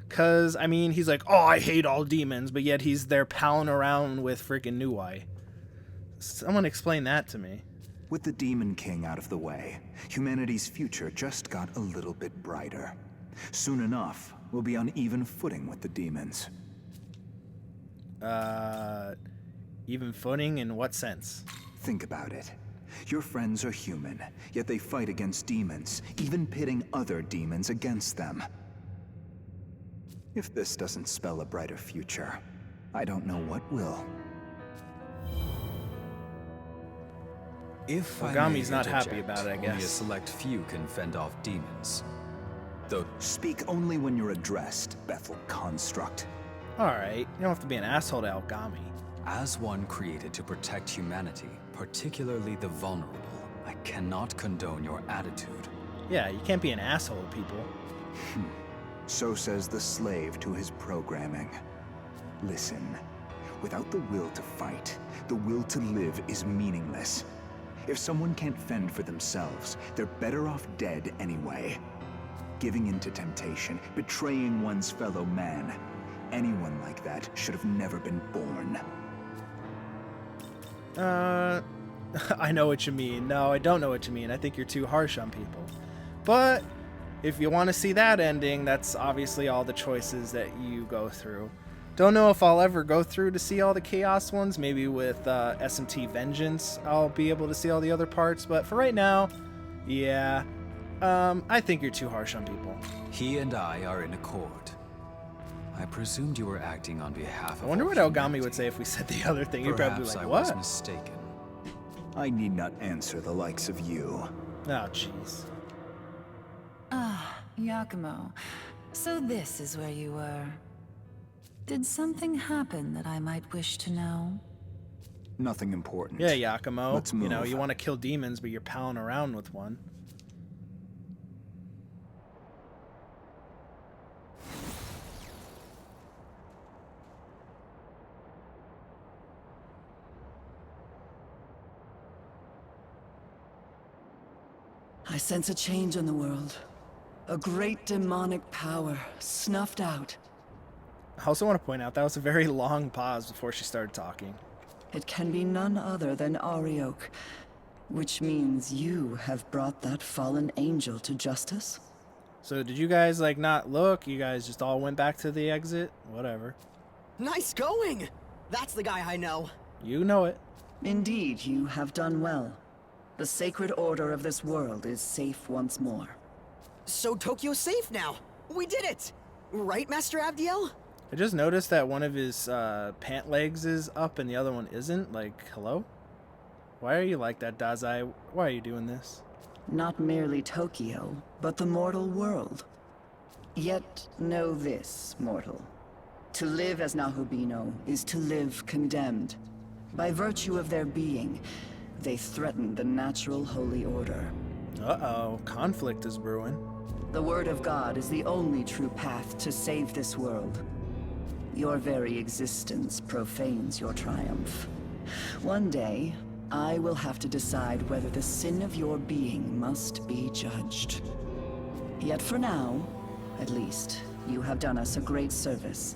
S1: Cause I mean, he's like, oh, I hate all demons, but yet he's there palling around with freaking Nuai. Someone explain that to me.
S8: With the Demon King out of the way, humanity's future just got a little bit brighter. Soon enough, we'll be on even footing with the demons.
S1: Even footing in what sense?
S8: Think about it. Your friends are human, yet they fight against demons, even pitting other demons against them. If this doesn't spell a brighter future, I don't know what will.
S7: If
S1: Magami's not happy about it, I
S7: only a
S1: guess.
S7: select few can fend off demons. Though
S8: Speak only when you're addressed, Bethel Construct.
S1: Alright, you don't have to be an asshole to Algami.
S7: as one created to protect humanity, particularly the vulnerable, I cannot condone your attitude.
S1: Yeah, you can't be an asshole to people.
S8: So says the slave to his programming. Listen, without the will to fight, the will to live is meaningless. If someone can't fend for themselves, they're better off dead anyway. Giving in to temptation, betraying one's fellow man. Anyone like that should have never been born.
S1: I know what you mean. No, I don't know what you mean. I think you're too harsh on people. But if you want to see that ending, that's obviously all the choices that you go through. Don't know if I'll ever go through to see all the Chaos ones. Maybe with SMT Vengeance, I'll be able to see all the other parts. But for right now, yeah, I think you're too harsh on people.
S7: He and I are in accord. I presumed you were acting on behalf of
S1: I wonder
S7: all
S1: what Algami
S7: humanity.
S1: would say if we said the other thing. He'd probably be
S7: Perhaps
S1: like,
S7: I
S1: what?
S7: was mistaken.
S8: I need not answer the likes of you.
S1: Oh, jeez.
S5: Ah, Yakumo. So this is where you were. Did something happen that I might wish to know?
S8: Nothing important.
S1: Yeah, Yakumo.
S8: Let's
S1: You know,
S8: move.
S1: you want to kill demons, but you're palling around with one.
S5: I sense a change in the world. A great demonic power snuffed out.
S1: I also want to point out that was a very long pause before she started talking.
S5: It can be none other than Arioch, which means you have brought that fallen angel to justice?
S1: So did you guys, like, not look? You guys just all went back to the exit? Whatever.
S4: Nice going! That's the guy I know.
S1: You know it.
S5: Indeed, you have done well. The sacred order of this world is safe once more.
S4: So Tokyo's safe now. We did it! Right, Master Abdiel?
S1: I just noticed that one of his pant legs is up and the other one isn't. Like, hello? Why are you like that, Dazai? Why are you doing this?
S5: Not merely Tokyo, but the mortal world. Yet know this, mortal. To live as Nahobino is to live condemned. By virtue of their being, they threaten the natural holy order.
S1: Uh-oh, conflict is brewing.
S5: The word of God is the only true path to save this world. Your very existence profanes your triumph. One day, I will have to decide whether the sin of your being must be judged. Yet for now, at least, you have done us a great service.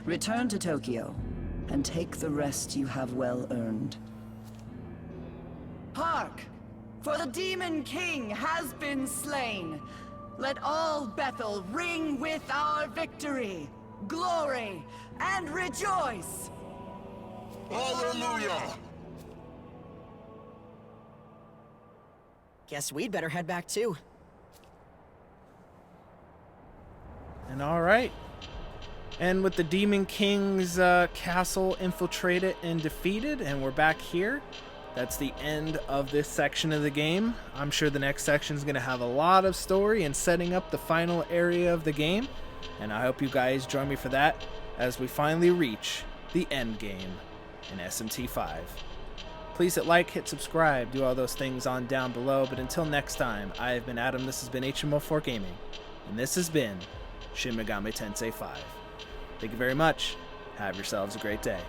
S5: Return to Tokyo, and take the rest you have well earned. Hark! For the Demon King has been slain! Let all Bethel ring with our victory, glory, and rejoice!
S2: Hallelujah!
S4: Guess we'd better head back too.
S1: And alright. And with the Demon King's castle infiltrated and defeated, and we're back here. That's the end of this section of the game. I'm sure the next section is going to have a lot of story and setting up the final area of the game. And I hope you guys join me for that as we finally reach the end game in SMT5. Please hit like, hit subscribe, do all those things on down below. But until next time, I have been Adam, this has been HMO4 Gaming, and this has been Shin Megami Tensei 5. Thank you very much. Have yourselves a great day.